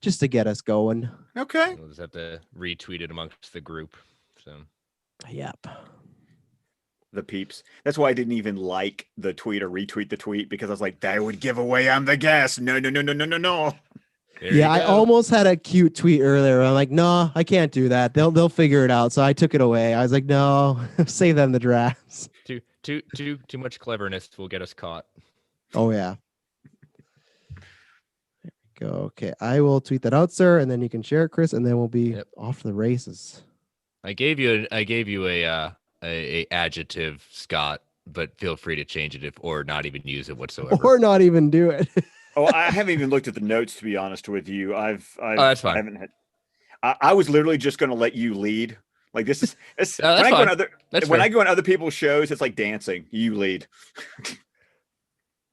just to get us going. Okay. We'll just have to retweet it amongst the group. So, Yep. The peeps. That's why I didn't even like the tweet or retweet the tweet, because I was like, that would give away I'm the guest. No. Yeah, I almost had a cute tweet earlier. I'm like, no, I can't do that. They'll figure it out. So I took it away. I was like, no, save them the drafts. Too much cleverness will get us caught. Oh yeah. There we go. Okay, I will tweet that out, sir, and then you can share it, Chris, and then we'll be off to the races. I gave you a adjective, Scott, but feel free to change it or not even use it whatsoever. Or not even do it. Oh, I haven't even looked at the notes, to be honest with you. That's fine. I haven't had. I was literally just going to let you lead. Like this is when I go on other people's shows, it's like dancing. You lead.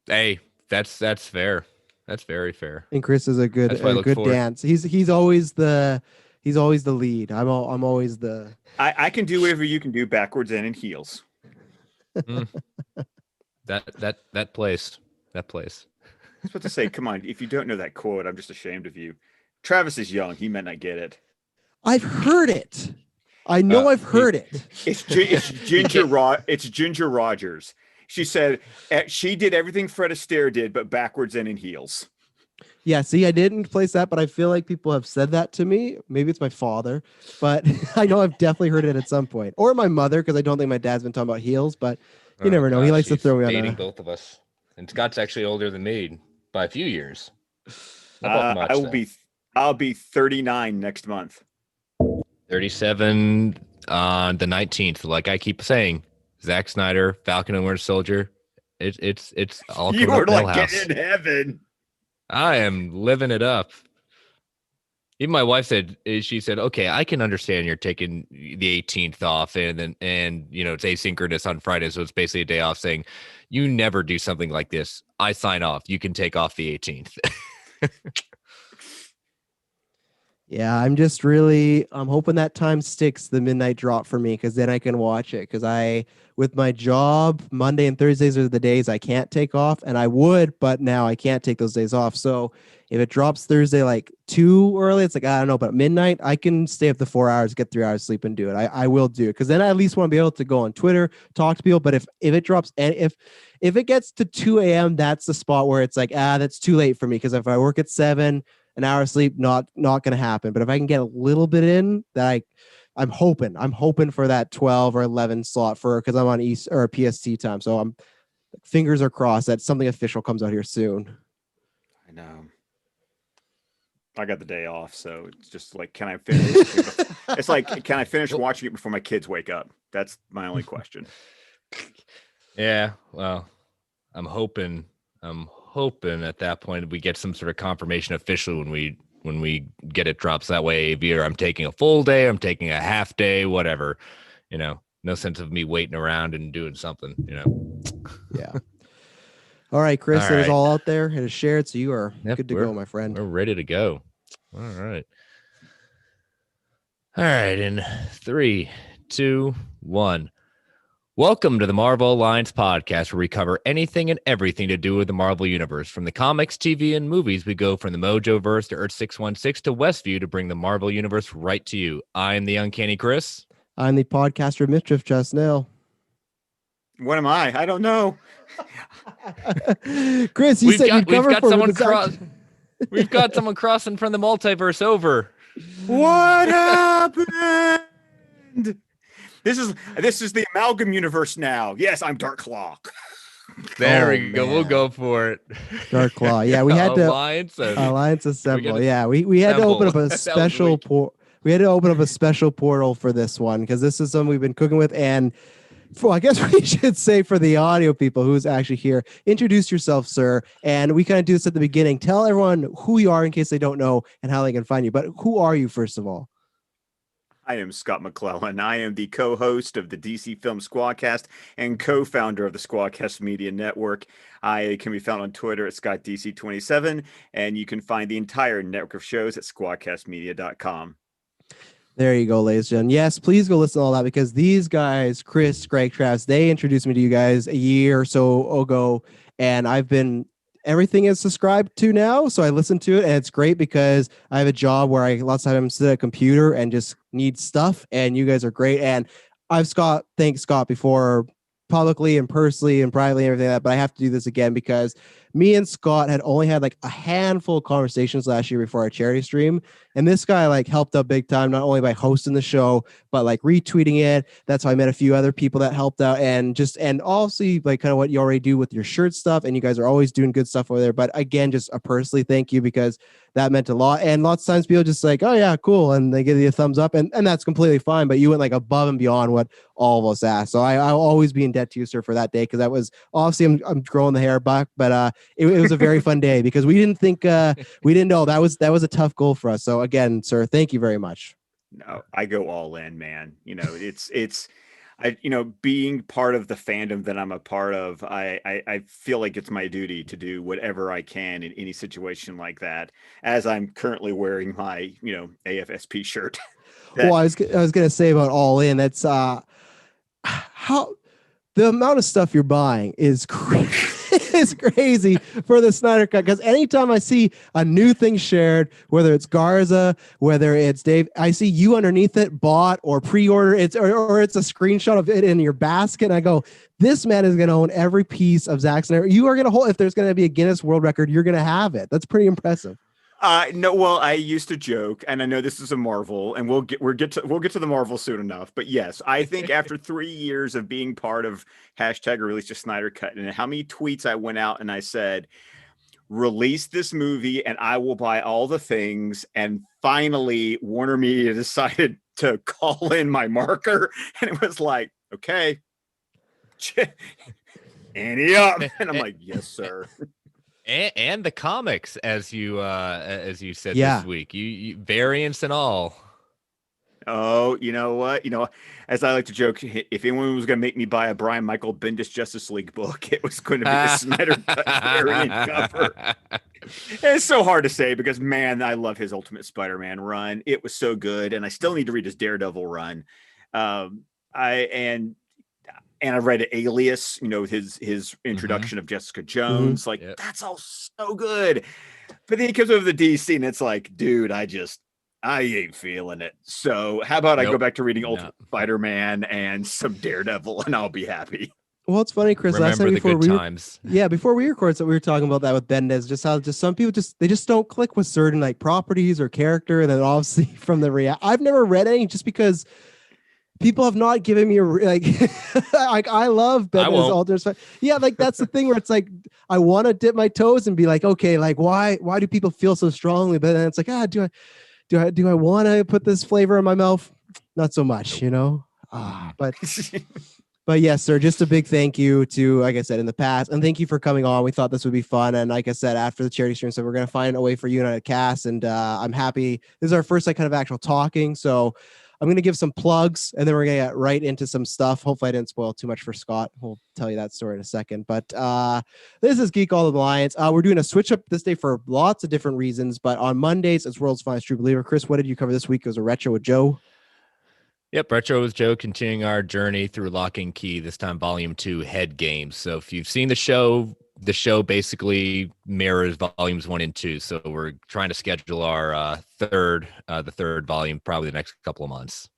Hey, that's fair. That's very fair. And Chris is a good dance. He's always the lead. I'm always the. I can do whatever you can do backwards and in heels. That place. I was about to say, come on, if you don't know that quote, I'm just ashamed of you. Travis is young. He might not get it. I've heard it. I know I've heard it. It's Ginger Rogers. She said she did everything Fred Astaire did, but backwards and in heels. Yeah, see, I didn't place that, but I feel like people have said that to me. Maybe it's my father, but I know I've definitely heard it at some point. Or my mother, because I don't think my dad's been talking about heels, but you never know. He likes to throw me on dating both of us. And Scott's actually older than me by a few years. I'll be 39 next month. 37 on the 19th. Like I keep saying, Zack Snyder, Falcon and Winter Soldier. It's all. You were like getting in heaven. I am living it up. Even my wife said, okay, I can understand you're taking the 18th off and it's asynchronous on Friday. So it's basically a day off, saying you never do something like this. I sign off. You can take off the 18th. Yeah, I'm hoping that time sticks, the midnight drop for me, because then I can watch it. Because with my job, Monday and Thursdays are the days I can't take off, and I would, but now I can't take those days off. So if it drops Thursday like too early, it's like, I don't know, but at midnight, I can stay up to 4 hours, get 3 hours sleep and do it. I will do it, because then I at least want to be able to go on Twitter, talk to people. But if it drops, and if it gets to 2 a.m., that's the spot where it's like, that's too late for me, because if I work at 7, an hour of sleep, not going to happen. But if I can get a little bit in, that I'm hoping for that 12 or 11 slot because I'm on East or PST time. So I'm fingers are crossed that something official comes out here soon. I know. I got the day off, so it's just like, can I finish? It's like, can I finish watching it before my kids wake up? That's my only question. Yeah, well, I'm hoping at that point we get some sort of confirmation officially when we get it drops. That way, either I'm taking a full day, I'm taking a half day, whatever. No sense of me waiting around and doing something. Yeah. All right, Chris, it is all out there. It is shared, so you are good to go, my friend. We're ready to go. All right. All right, in 3, 2, 1. Welcome to the Marvel Alliance podcast, where we cover anything and everything to do with the Marvel Universe. From the comics, TV, and movies, we go from the Mojoverse to Earth 616 to Westview to bring the Marvel Universe right to you. I am the Uncanny Chris. I'm the podcaster Mischief Just Now. What am I? I don't know. Chris, we've got someone crossing from the multiverse over. What happened? This is the amalgam universe now. Yes, I'm Dark Claw. There we go. We'll go for it. Dark Claw. Yeah, we had to Alliance Assemble. Yeah, we had to open up a special we had to open up a special portal for this one, because this is something we've been cooking with. And I guess we should say, for the audio people who's actually here, introduce yourself, sir. And we kind of do this at the beginning. Tell everyone who you are in case they don't know and how they can find you. But who are you, first of all? I am Scott McClellan. I am the co-host of the DC Film Squadcast and co-founder of the Squadcast Media Network. I can be found on Twitter at ScottDC27, and you can find the entire network of shows at squadcastmedia.com. There you go, ladies and gentlemen. Yes, please go listen to all that, because these guys, Chris, Greg, Travis, they introduced me to you guys a year or so ago, and I've been everything is subscribed to now. So I listen to it, and it's great because I have a job where I lots of times sit at a computer and just need stuff. And you guys are great. And I've thanked Scott before publicly and personally and privately and everything like that, but I have to do this again because me and Scott had only had like a handful of conversations last year before our charity stream. And this guy like helped out big time, not only by hosting the show, but like retweeting it. That's how I met a few other people that helped out, and also like kind of what you already do with your shirt stuff. And you guys are always doing good stuff over there. But again, just a personally thank you because that meant a lot. And lots of times people just like, oh yeah, cool. And they give you a thumbs up, and that's completely fine. But you went like above and beyond what all of us asked. So I'll always be in debt to you, sir, for that day. Cause that was obviously I'm growing the hair back, but it was a very fun day because we didn't think we didn't know that was a tough goal for us. So again, sir, thank you very much. No, I go all in, man. It's being part of the fandom that I'm a part of, I feel like it's my duty to do whatever I can in any situation like that, as I'm currently wearing my, AFSP shirt. Well, I was gonna say about all in. That's how the amount of stuff you're buying is is crazy for the Snyder Cut. Because anytime I see a new thing shared, whether it's Garza, whether it's Dave, I see you underneath it, bought or pre-order. Or it's a screenshot of it in your basket. And I go, this man is going to own every piece of Zack Snyder. You are going to hold. If there's going to be a Guinness World Record, you're going to have it. That's pretty impressive. No, well, I used to joke, and I know this is a Marvel, and we'll get to the Marvel soon enough. But yes, I think after 3 years of being part of #Release the Snyder Cut, and how many tweets I went out and I said, release this movie, and I will buy all the things. And finally, Warner Media decided to call in my marker, and it was like, okay, ante up, and I'm like, yes, sir. And the comics, as you said this week, you variants and all. Oh, you know what? As I like to joke, if anyone was going to make me buy a Brian Michael Bendis Justice League book, it was going to be the Snyder Cut variant cover. It's so hard to say because, man, I love his Ultimate Spider-Man run. It was so good, and I still need to read his Daredevil run. And I read Alias, his introduction of Jessica Jones. That's all so good. But then he comes over to DC, and it's like, dude, I ain't feeling it. So how about I go back to reading Ultimate Spider-Man and some Daredevil, and I'll be happy. Well, it's funny, Chris. Remember last time before we times. Before we recorded, so we were talking about that with Bendis, just how some people they just don't click with certain like properties or character, and then obviously from the I've never read any just because people have not given me like I love Bendis alternate. Yeah, like that's the thing where it's like I want to dip my toes and be like, okay, like why do people feel so strongly? But then it's like, do I want to put this flavor in my mouth? Not so much, But yes, sir, just a big thank you to, like I said, in the past. And thank you for coming on. We thought this would be fun. And like I said, after the charity stream, so we're going to find a way for you and I to cast. And I'm happy. This is our first like kind of actual talking. So I'm going to give some plugs and then we're going to get right into some stuff. Hopefully I didn't spoil too much for Scott. We'll tell you that story in a second. But this is Geek All Alliance. We're doing a switch up this day for lots of different reasons. But on Mondays, it's World's Finest True Believer. Chris, what did you cover this week? It was a retro with Joe. Yep, Retro with Joe, continuing our journey through Lock and Key, this time Volume 2, Head Games. So if you've seen the show basically mirrors Volumes 1 and 2. So we're trying to schedule our third volume probably the next couple of months.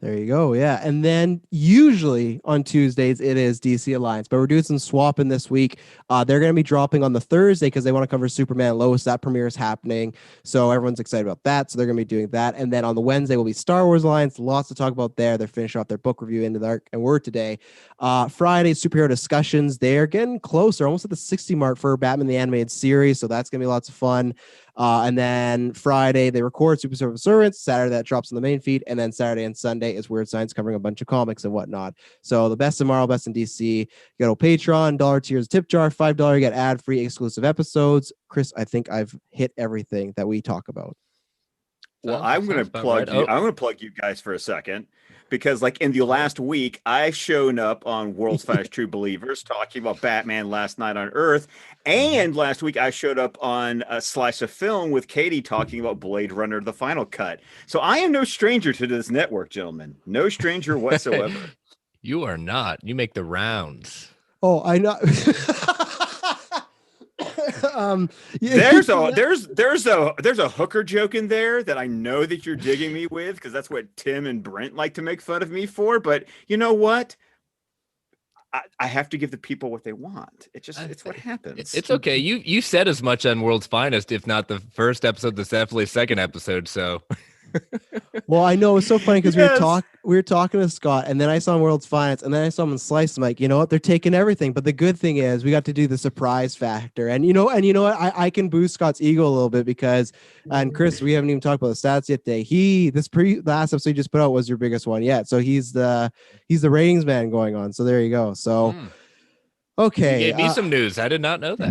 There you go. Yeah. And then usually on Tuesdays, it is DC Alliance, but we're doing some swapping this week. They're going to be dropping on the Thursday because they want to cover Superman and Lois. That premiere is happening. So everyone's excited about that. So they're going to be doing that. And then on the Wednesday will be Star Wars Alliance. Lots to talk about there. They're finishing off their book review Into the Dark and Word today. Friday, superhero discussions. They're getting closer, almost at the 60 mark for Batman the Animated Series. So that's going to be lots of fun. And then Friday, they record Super Servant Servants. Saturday, that drops on the main feed. And then Saturday and Sunday is Weird Science covering a bunch of comics and whatnot. So the best of Marvel, best in DC. You go to Patreon, $1 tiers, tip jar, $5. You get ad-free exclusive episodes. Chris, I think I've hit everything that we talk about. Well, I'm going to plug you. I'm going to plug you guys for a second. Because like in the last week, I've shown up on World's Finest True Believers talking about Batman Last Night on Earth. And last week I showed up on a Slice of Film with Katie talking about Blade Runner, the final cut. So I am no stranger to this network, gentlemen. No stranger whatsoever. You are not. You make the rounds. Oh, I know. There's a hooker joke in there that I know that you're digging me with, because that's what Tim and Brent like to make fun of me for. But you know what? I have to give the people what they want. It's what happens. It's okay. You said as much on World's Finest, if not the first episode, that's definitely second episode. So, well, I know it's so funny because Yes. we were talking to Scott, and then I saw World's Finest, and then I saw him in Slice. I'm like, you know what? They're taking everything. But the good thing is we got to do the surprise factor, and you know what? I can boost Scott's ego a little bit because, and Chris, we haven't even talked about the stats yet today. Last episode you just put out was your biggest one yet. So he's the ratings man going on. So there you go. So. Okay. You gave me some news. I did not know that.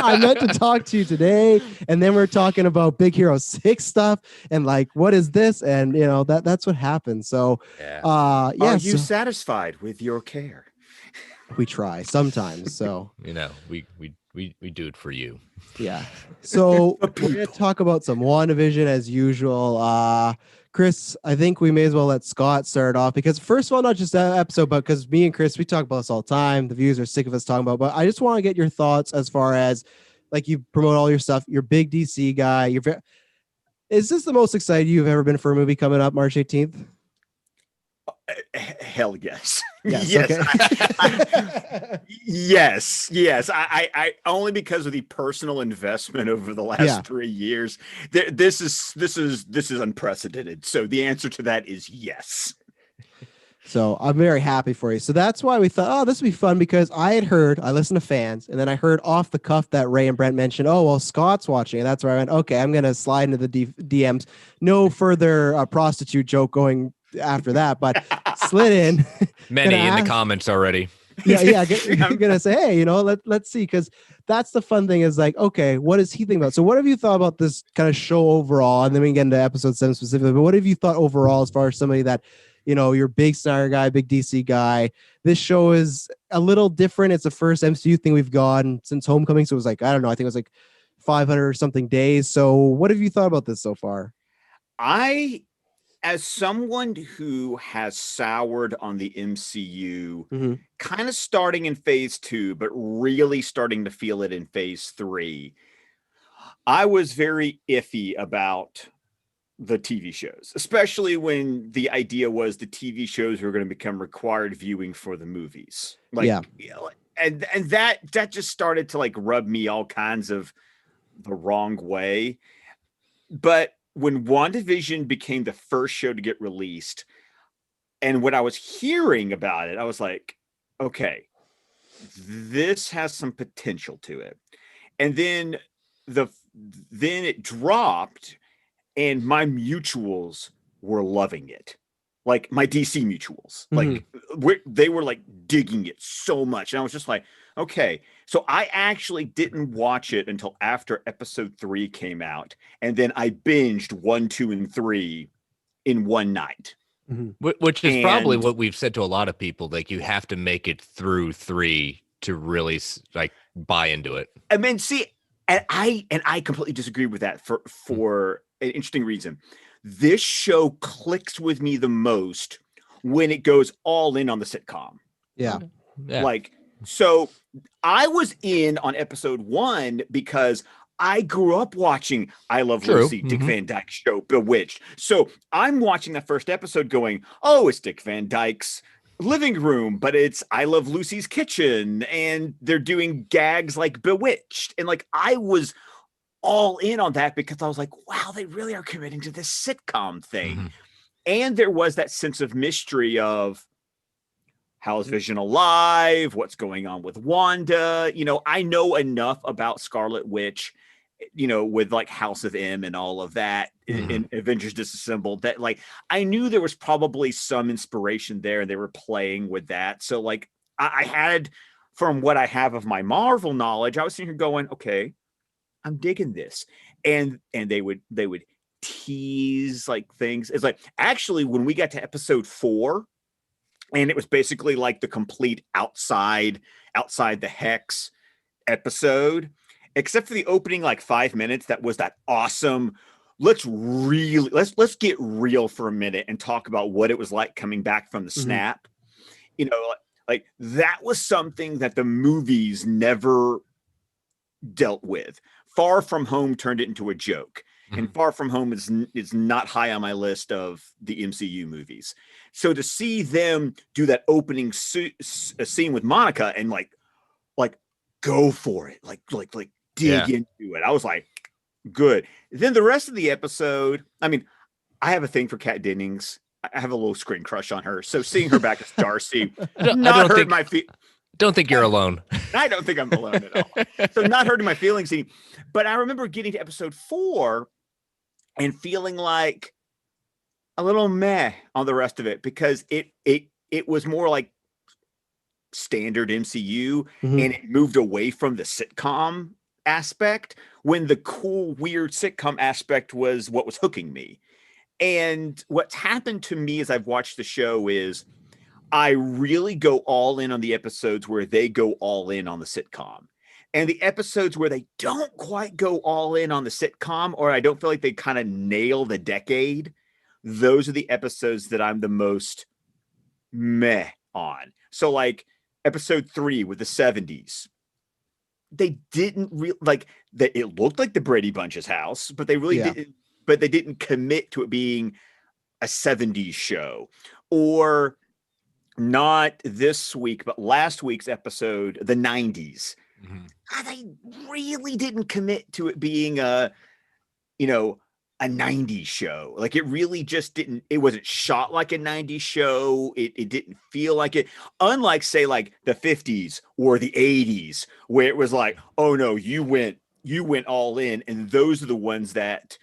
I meant to talk to you today, and then we're talking about Big Hero 6 stuff and like what is this? And you know, that's what happened. So Are you satisfied with your care? We try sometimes. So you know, we do it for you. Yeah. So we're gonna talk about some WandaVision as usual. Chris, I think we may as well let Scott start off because first of all, not just that episode, but because me and Chris, we talk about this all the time. The viewers are sick of us talking about, but I just want to get your thoughts as far as like you promote all your stuff. You're a big DC guy. Is this the most excited you've ever been for a movie coming up March 18th? Hell yes. Yes. Okay. Yes. I only because of the personal investment over the last 3 years. This is unprecedented. So the answer to that is yes. So I'm very happy for you. So that's why we thought, this would be fun because I listened to fans, and then I heard off the cuff that Ray and Brent mentioned, Scott's watching. And that's where I went, okay, I'm going to slide into the DMs. No further prostitute joke going after that, but slid in. Many in the comments already. Yeah. You're going to say, hey, let's see. Cause that's the fun thing is like, okay, what does he think about? So what have you thought about this kind of show overall? And then we can get into episode 7 specifically, but what have you thought overall as far as somebody that, you're a big Snyder guy, big DC guy. This show is a little different. It's the first MCU thing we've gotten since Homecoming. So it was like, I don't know, I think it was like 500 or something days. So what have you thought about this so far? As someone who has soured on the MCU, kind of starting in phase 2, but really starting to feel it in phase 3, I was very iffy about the TV shows, especially when the idea was the TV shows were going to become required viewing for the movies. And that just started to like rub me all kinds of the wrong way. But when WandaVision became the first show to get released, and when I was hearing about it, I was like, okay, this has some potential to it. And then it dropped, and my mutuals were loving it. Like my DC mutuals, like they were like digging it so much. And I was just like, okay. So I actually didn't watch it until after episode 3 came out. And then I binged 1, 2, and 3 in one night. Which is probably what we've said to a lot of people. Like you have to make it through 3 to really like buy into it. I mean, see, and I completely disagree with that for an interesting reason. This show clicks with me the most when it goes all in on the sitcom. Yeah. Like, so I was in on episode 1 because I grew up watching I Love Lucy, Dick Van Dyke Show, Bewitched. So I'm watching that first episode going, it's Dick Van Dyke's living room, but it's I Love Lucy's kitchen, and they're doing gags like Bewitched. And like I was all in on that because I was like, wow, they really are committing to this sitcom thing. And there was that sense of mystery of how's Vision alive? What's going on with Wanda? I know enough about Scarlet Witch, with like House of M and all of that in Avengers Disassembled, that like I knew there was probably some inspiration there and they were playing with that. So like I had, from what I have of my Marvel knowledge, I was sitting here going, okay, I'm digging this. And they would tease like things. It's like, actually, when we got to episode 4, and it was basically like the complete outside the Hex episode, except for the opening like 5 minutes, that was that awesome. Let's get real for a minute and talk about what it was like coming back from the snap. Like that was something that the movies never dealt with. Far From Home turned it into a joke. And Far From Home is not high on my list of the MCU movies. So to see them do that opening scene with Monica and like go for it, like dig into it, I was like, good. Then the rest of the episode, I mean, I have a thing for Kat Dennings. I have a little screen crush on her. So seeing her back as Darcy, not hurt my feet. Don't think you're alone. I don't think I'm alone at all. So not hurting my feelings. But I remember getting to episode 4 and feeling like a little meh on the rest of it, because it was more like standard MCU, and it moved away from the sitcom aspect, when the cool, weird sitcom aspect was what was hooking me. And what's happened to me as I've watched the show is I really go all in on the episodes where they go all in on the sitcom. And the episodes where they don't quite go all in on the sitcom, or I don't feel like they kind of nail the decade, those are the episodes that I'm the most meh on. So like episode 3 with the 70s, they didn't really like that. It looked like the Brady Bunch's house, but they really didn't, but they didn't commit to it being a 70s show. Or not this week, but last week's episode, the 90s. They really didn't commit to it being a 90s show. Like it really just didn't, it wasn't shot like a 90s show. It didn't feel like it. Unlike say like the 50s or the 80s, where it was like, oh no, you went all in. And those are the ones that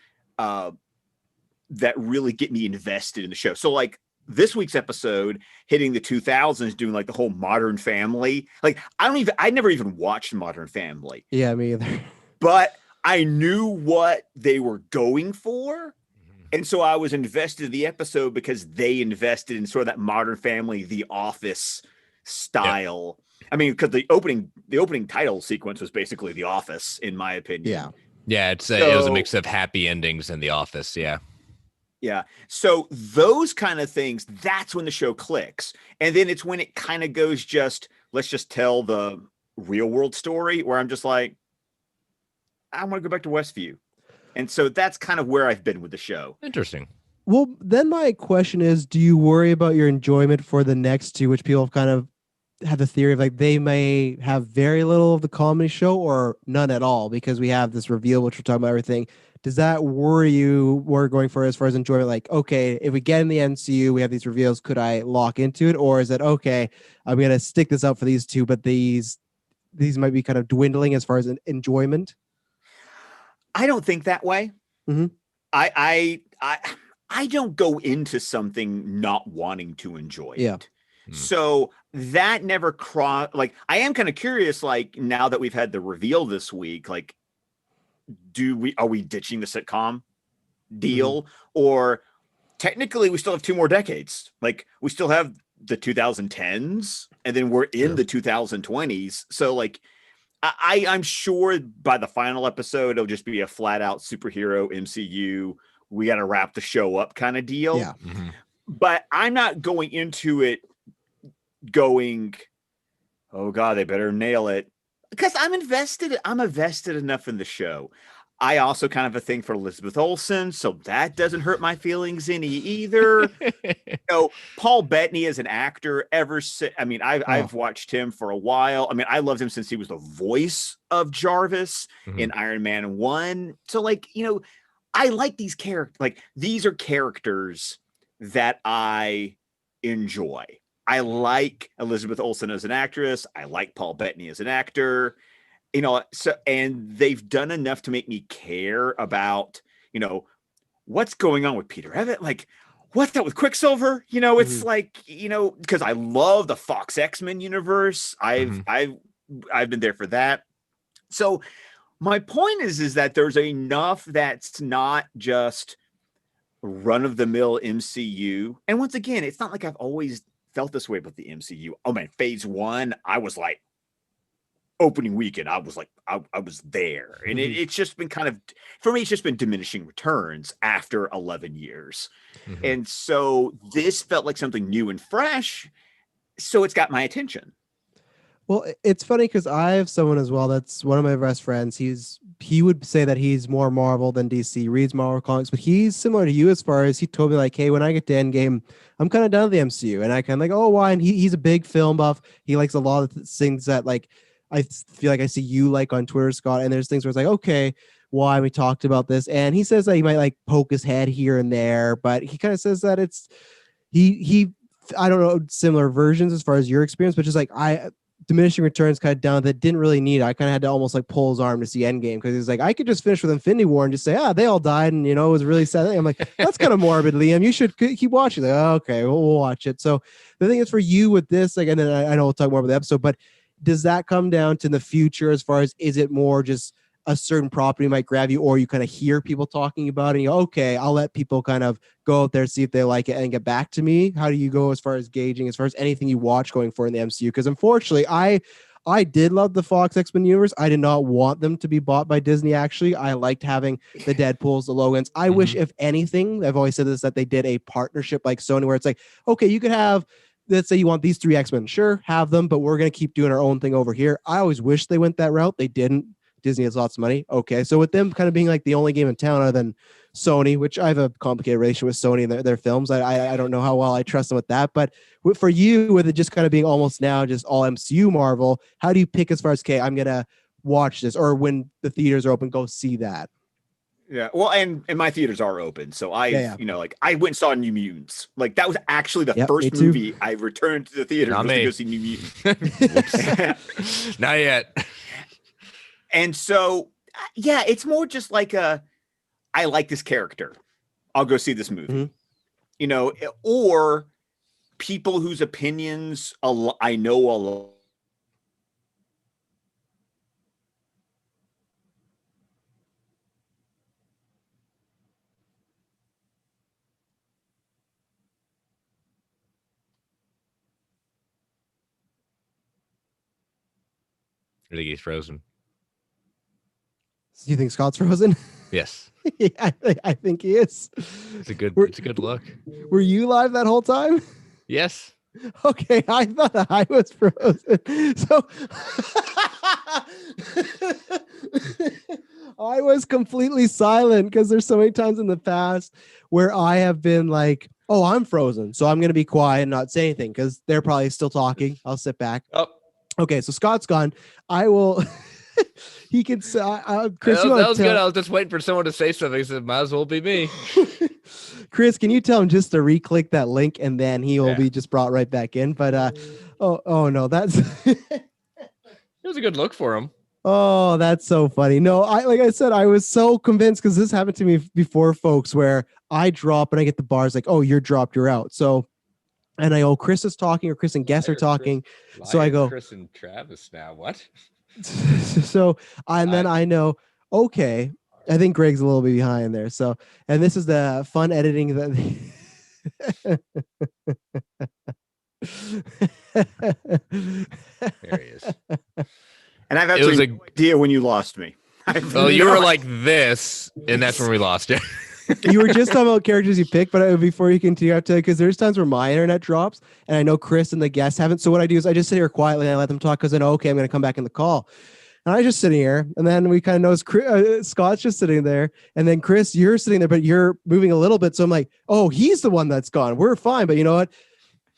really get me invested in the show. So like this week's episode hitting the 2000s, doing like the whole Modern Family. Like I never even watched Modern Family. Yeah, me either. But I knew what they were going for. And so I was invested in the episode because they invested in sort of that Modern Family, The Office style. Yeah. I mean, because the opening title sequence was basically The Office, in my opinion. Yeah. Yeah, it was a mix of happy endings in The Office. Yeah. Yeah. So those kind of things, that's when the show clicks. And then it's when it kind of goes let's just tell the real world story, where I'm just like, I want to go back to Westview. And so that's kind of where I've been with the show. Interesting. Well, then my question is, do you worry about your enjoyment for the next two, which people have kind of have the theory of like they may have very little of the comedy show or none at all, because we have this reveal, which we're talking about everything. Does that worry you? We're going for as far as enjoyment, like, okay, if we get in the MCU, we have these reveals, could I lock into it? Or is it, okay, I'm going to stick this out for these two, but these might be kind of dwindling as far as enjoyment? I don't think that way. I don't go into something not wanting to enjoy it. So that never crossed. Like, I am kind of curious, like, now that we've had the reveal this week, like, are we ditching the sitcom deal? Or technically we still have 2 more decades. Like, we still have the 2010s and then we're in the 2020s. So like, I'm sure by the final episode, it'll just be a flat out superhero MCU. We got to wrap the show up kind of deal. Yeah. But I'm not going into it going, oh God, they better nail it. Because I'm invested enough in the show. I also kind of have a thing for Elizabeth Olsen, so that doesn't hurt my feelings any either. Paul Bettany as an actor, I've watched him for a while. I mean, I loved him since he was the voice of Jarvis in Iron Man 1. So like, I like these characters. Like, these are characters that I enjoy. I like Elizabeth Olsen as an actress. I like Paul Bettany as an actor. And they've done enough to make me care about, what's going on with Peter Evans. Like, what's up with Quicksilver? It's like, because I love the Fox X-Men universe. I've been there for that. So my point is that there's enough that's not just run-of-the-mill MCU. And once again, it's not like I've always felt this way about the MCU. Oh man, phase 1, I was like, opening weekend, I was like, I was there. And it's just been kind of, for me, it's just been diminishing returns after 11 years. And so this felt like something new and fresh. So it's got my attention. Well, it's funny because I have someone as well that's one of my best friends. He would say that he's more Marvel than DC, reads Marvel comics, but he's similar to you as far as he told me like, hey, when I get to Endgame, I'm kind of done with the MCU, and I kind of like, oh, why? And he's a big film buff. He likes a lot of things that like I feel like I see you like on Twitter, Scott. And there's things where it's like, okay, why? We talked about this, and he says that he might like poke his head here and there, but he kind of says that it's he I don't know similar versions as far as your experience, but just like I diminishing returns kind of down that didn't really need. I kind of had to almost like pull his arm to see Endgame because he's like, I could just finish with Infinity War and just say, they all died, and you know, it was really sad. I'm like, that's kind of morbid, Liam. You should keep watching. Like, okay, we'll watch it. So the thing is for you with this, like, and then I know we'll talk more about the episode, but does that come down to the future as far as is it more just a certain property might grab you, or you kind of hear people talking about it and you go, okay, I'll let people kind of go out there, see if they like it and get back to me? How do you go as far as gauging, as far as anything you watch going for in the MCU? Because unfortunately, I did love the Fox X-Men universe. I did not want them to be bought by Disney. Actually, I liked having the Deadpools, the Logans. I wish, if anything, I've always said this, that they did a partnership like Sony, where it's like, okay, you could have, let's say you want these three X-Men, sure, have them, but we're going to keep doing our own thing over here. I always wish they went that route. They didn't. Disney has lots of money. Okay. So with them kind of being like the only game in town other than Sony, which I have a complicated relationship with Sony and their films. I don't know how well I trust them with that, but for you, with it just kind of being almost now just all MCU Marvel, how do you pick as far as, okay, I'm going to watch this, or when the theaters are open, go see that? Yeah, well, and my theaters are open, so you know, like I went and saw New Mutants. Like that was actually the first movie I returned to the theater to go see New Mutants. Not yet. And so, yeah, it's more just like I like this character. I'll go see this movie. Mm-hmm. You know, or people whose opinions I know a lot. I think he's frozen. Do you think Scott's frozen? Yes. Yeah, I think he is. It's a good look. Were you live that whole time? Yes. Okay, I thought I was frozen. So I was completely silent because there's so many times in the past where I have been like, oh, I'm frozen, so I'm going to be quiet and not say anything because they're probably still talking. I'll sit back. Oh. Okay, so Scott's gone. I will. He can say, Chris, that was good. I was just waiting for someone to say something. He said, might as well be me. Chris, can you tell him just to re-click that link and then he will be just brought right back in? But oh no, that's it was a good look for him. Oh, that's so funny. No, like I said, I was so convinced because this happened to me before, folks, where I drop and I get the bars like, oh, you're dropped, you're out. So, and I go, Chris is talking, or Chris and Guess are talking. So I go, Chris and Travis now. What? So, and then I know, okay, I think Greg's a little bit behind there. So, and this is the fun editing that. There he is. And I've absolutely no idea when you lost me. Oh, you were like this, and that's when we lost you. You were just talking about characters you picked, but before you continue, I have to, because there's times where my internet drops, and I know Chris and the guests haven't. So what I do is I just sit here quietly and I let them talk because I know, okay, I'm going to come back in the call. And I just sitting here, and then we kind of notice Scott's just sitting there, and then Chris, you're sitting there, but you're moving a little bit. So I'm like, oh, he's the one that's gone. We're fine, but you know what?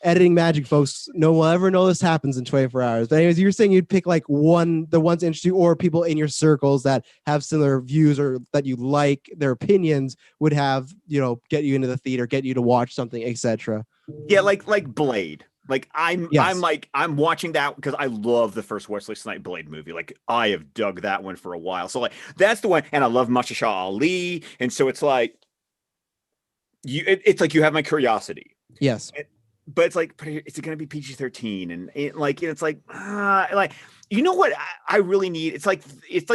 Editing magic, folks. No one will ever know this happens in 24 hours. But anyways, you're saying you'd pick like the ones interesting, or people in your circles that have similar views or that you like their opinions would have, you know, get you into the theater, get you to watch something, etc. Yeah, like Blade. Like I'm watching that because I love the first Wesley Snipes Blade movie. Like I have dug that one for a while. So like that's the one, and I love Mahershala Ali, and so it's like it's like you have my curiosity. Yes. But it's like, is it going to be PG-13? And it's like, you know what I really need? It's like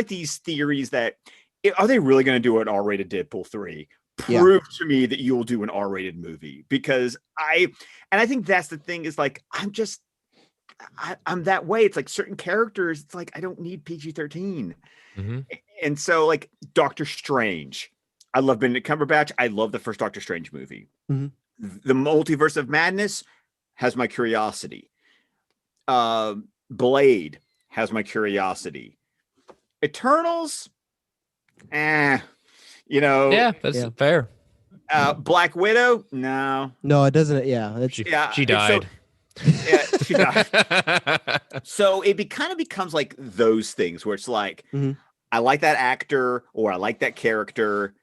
these theories that are they really going to do an R-rated Deadpool 3? Prove to me that you'll do an R-rated movie, because I think that's the thing is like, I'm that way. It's like certain characters. It's like, I don't need PG-13. Mm-hmm. And so like Doctor Strange, I love Benedict Cumberbatch. I love the first Doctor Strange movie. Mm-hmm. The Multiverse of Madness has my curiosity. Blade has my curiosity. Eternals, you know, Yeah, that's fair. Black Widow, no. No, it doesn't. Yeah, it's She died. Yeah, she died. So it kind of becomes like those things where it's like, mhm. I like that actor or I like that character.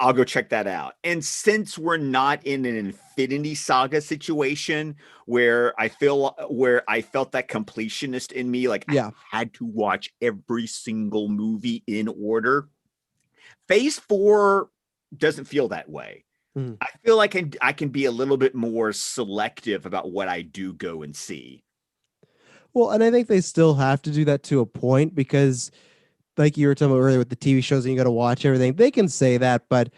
I'll go check that out. And since we're not in an Infinity Saga situation where I felt that completionist in me, like Yeah. I had to watch every single movie in order. Phase 4 doesn't feel that way. Mhm. I feel like I can be a little bit more selective about what I do go and see. Well, and I think they still have to do that to a point because, like you were talking about earlier with the TV shows, and you got to watch everything. They can say that, but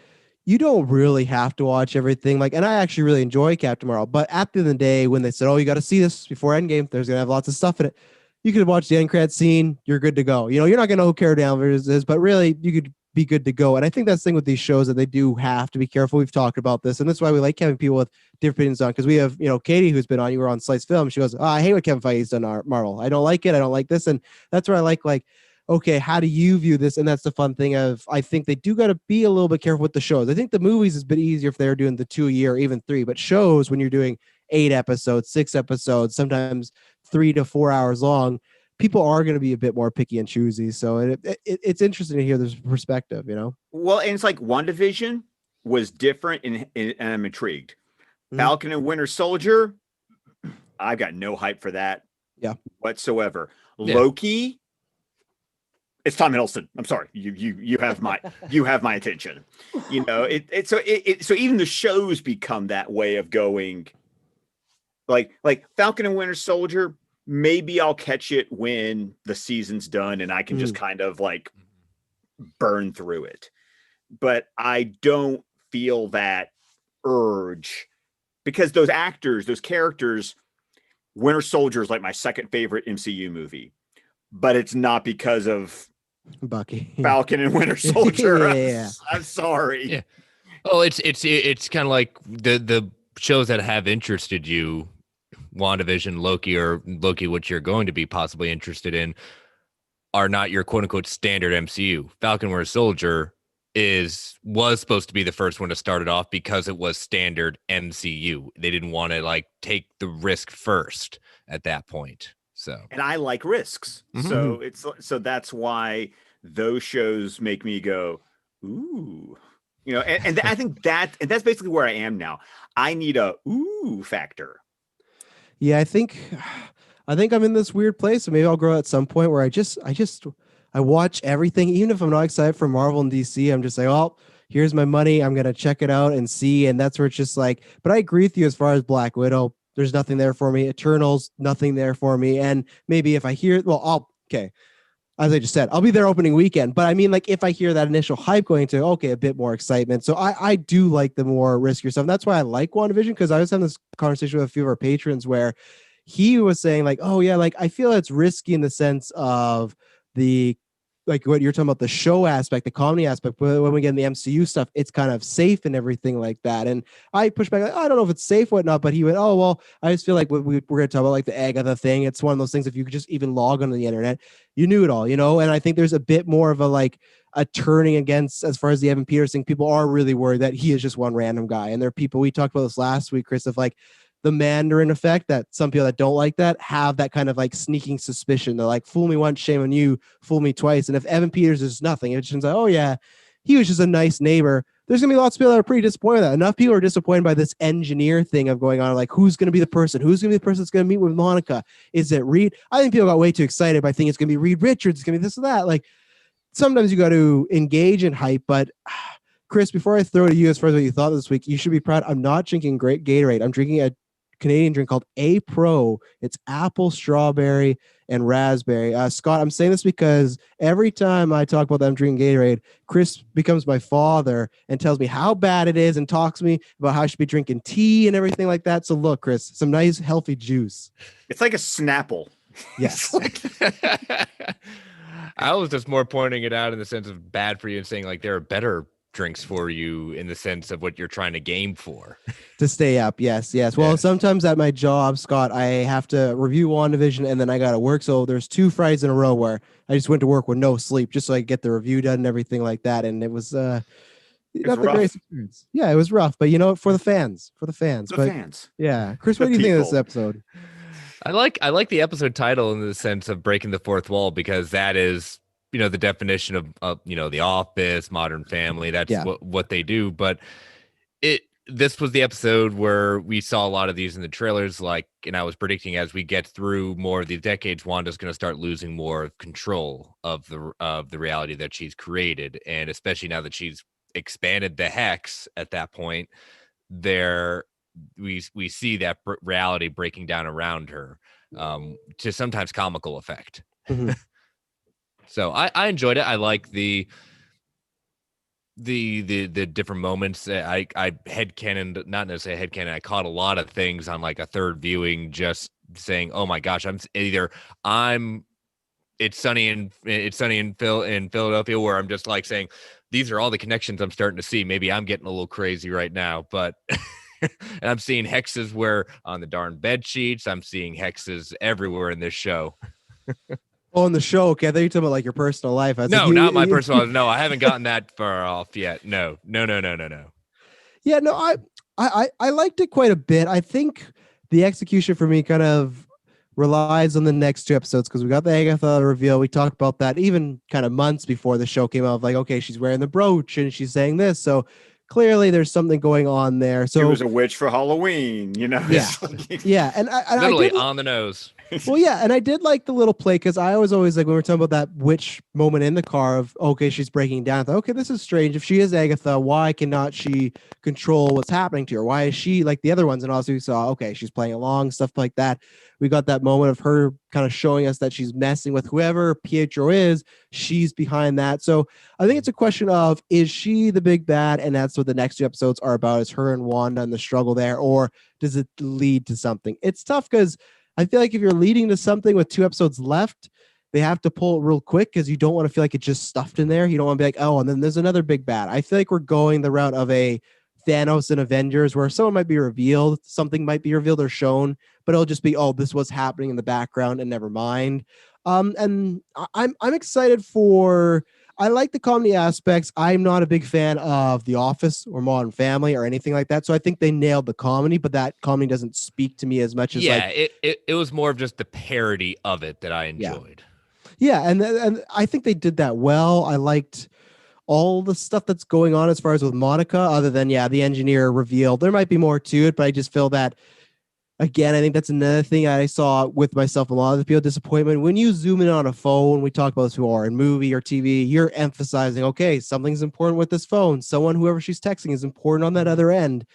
you don't really have to watch everything. Like, and I actually really enjoy Captain Marvel, but at the end of the day, when they said, "Oh, you got to see this before Endgame," there's gonna have lots of stuff in it. You could watch the end credit scene. You're good to go. You're not gonna know who Carol Danvers is, but really, you could be good to go. And I think that's the thing with these shows that they do have to be careful. We've talked about this, and that's why we like having people with different opinions on because we have, Katie, who's been on. You were on Slice Film. She goes, I hate what Kevin Feige's done on Marvel. I don't like it. I don't like this, and that's where I like okay, how do you view this? And that's the fun thing of, I think they do got to be a little bit careful with the shows. I think the movies is a bit easier if they're doing the 2 a year, even 3, but shows when you're doing 8 episodes, 6 episodes, sometimes 3 to 4 hours long, people are going to be a bit more picky and choosy. So it's interesting to hear this perspective, Well, and it's like WandaVision was different, and I'm intrigued. Falcon and Winter Soldier, I've got no hype for that whatsoever. Yeah. Loki, it's Tom Hiddleston. I'm sorry. You have my attention. So even the shows become that way of going. Like Falcon and Winter Soldier, maybe I'll catch it when the season's done and I can just kind of like burn through it. But I don't feel that urge because those actors, those characters, Winter Soldier is like my second favorite MCU movie, but it's not because of Bucky, Falcon and Winter Soldier. Yeah. I'm sorry. Yeah. Oh, it's kind of like the shows that have interested you, WandaVision, Loki, which you're going to be possibly interested in, are not your quote unquote standard MCU. Falcon Winter Soldier was supposed to be the first one to start it off because it was standard MCU. They didn't want to like take the risk first at that point. So, and I like risks. So that's why those shows make me go, ooh, and I think that's basically where I am now. I need a ooh factor. Yeah, I think I'm in this weird place, and maybe I'll grow at some point where I watch everything, even if I'm not excited for Marvel and DC. I'm just like, oh, here's my money. I'm gonna check it out and see, and that's where it's just like. But I agree with you as far as Black Widow. There's nothing there for me. Eternals, nothing there for me. And maybe if I hear, okay. As I just said, I'll be there opening weekend. But I mean, like, if I hear that initial hype going to, okay, a bit more excitement. So I do like the more riskier stuff. And that's why I like WandaVision, because I was having this conversation with a few of our patrons where he was saying, like, oh, yeah, like, I feel it's risky in the sense of the, like what you're talking about, the show aspect, the comedy aspect. But when we get in the MCU stuff, it's kind of safe and everything like that. And I push back, like, I don't know if it's safe, whatnot. But he went, oh, well, I just feel like we're going to talk about like the Agatha thing. It's one of those things, if you could just even log onto the internet, you knew it all, And I think there's a bit more of a turning against, as far as the Evan Peters thing. People are really worried that he is just one random guy. And there are people, we talked about this last week, Chris, of like, the Mandarin effect, that some people that don't like that have that kind of like sneaking suspicion. They're like, fool me once, shame on you, fool me twice. And if Evan Peters is nothing, it turns out, oh yeah, he was just a nice neighbor. There's gonna be lots of people that are pretty disappointed with that. Enough people are disappointed by this engineer thing of going on, like, who's gonna be the person? Who's gonna be the person that's gonna meet with Monica? Is it Reed? I think people got way too excited by thinking it's gonna be Reed Richards, it's gonna be this or that. Like, sometimes you got to engage in hype, but Chris, before I throw it to you as far as what you thought this week, you should be proud. I'm not drinking great Gatorade. I'm drinking a Canadian drink called A Pro. It's apple, strawberry, and raspberry. Scott, I'm saying this because every time I talk about them drinking Gatorade, Chris becomes my father and tells me how bad it is and talks to me about how I should be drinking tea and everything like that. So look, Chris, some nice healthy juice. It's like a Snapple. Yes. I was just more pointing it out in the sense of bad for you and saying like there are better drinks for you in the sense of what you're trying to game for. To stay up. Yes. Well, Yes. sometimes at my job, Scott, I have to review WandaVision and then I got to work. So there's 2 Fridays in a row where I just went to work with no sleep just so I could get the review done and everything like that. And it was not the rough. greatest experience. Yeah, it was rough, but for the fans. The But fans. yeah, Chris, The what do you think of this people. episode? I like the episode title in the sense of breaking the fourth wall, because that is, the definition of The Office, Modern Family. That's Yeah. what they do. But this was the episode where we saw a lot of these in the trailers, and I was predicting as we get through more of these decades, Wanda's going to start losing more of control of the reality that she's created, and especially now that she's expanded the hex at that point, we see that reality breaking down around her, to sometimes comical effect. Mhm. So I enjoyed it. I like the different moments. I headcanon, not necessarily headcanon. I caught a lot of things on like a third viewing, just saying, "Oh my gosh, it's sunny in Philadelphia," where I'm just like saying, "These are all the connections I'm starting to see." Maybe I'm getting a little crazy right now, but and I'm seeing hexes where on the darn bed sheets. I'm seeing hexes everywhere in this show. Oh, on the show. Okay, I thought you were talking about like your personal life. I was No, like, not my personal. No, I haven't gotten that far off yet. No. Yeah, no, I liked it quite a bit. I think the execution for me kind of relies on the next 2 episodes because we got the Agatha reveal. We talked about that even kind of months before the show came out. Of like, okay, she's wearing the brooch and she's saying this, so clearly there's something going on there. She So was a witch for Halloween, yeah, yeah, and I Literally did. on the nose. Well, yeah, and I did like the little play because I was always like when we were talking about that witch moment in the car of okay, she's breaking down. I thought, okay, this is strange. If she is Agatha, why cannot she control what's happening to her? Why is she like the other ones? And also we saw, okay, she's playing along, stuff like that. We got that moment of her kind of showing us that she's messing with whoever Pietro is. She's behind that. So I think it's a question of is she the big bad? And that's what the next 2 episodes are about, is her and Wanda and the struggle there, or does it lead to something? It's tough because I feel like if you're leading to something with 2 episodes left, they have to pull it real quick because you don't want to feel like it's just stuffed in there. You don't want to be like, oh, and then there's another big bad. I feel like we're going the route of a Thanos and Avengers where someone might be revealed, something might be revealed or shown, but it'll just be, oh, this was happening in the background and never mind. And I'm excited for. I like the comedy aspects. I'm not a big fan of The Office or Modern Family or anything like that. So I think they nailed the comedy, but that comedy doesn't speak to me as much as it was more of just the parody of it that I enjoyed. Yeah, and I think they did that well. I liked all the stuff that's going on as far as with Monica, other than the engineer reveal. There might be more to it, but I just feel that again, I think that's another thing I saw with myself. A lot of the people disappointment when you zoom in on a phone. We talk about this before in movie or TV. You're emphasizing, okay, something's important with this phone. Someone, whoever she's texting, is important on that other end.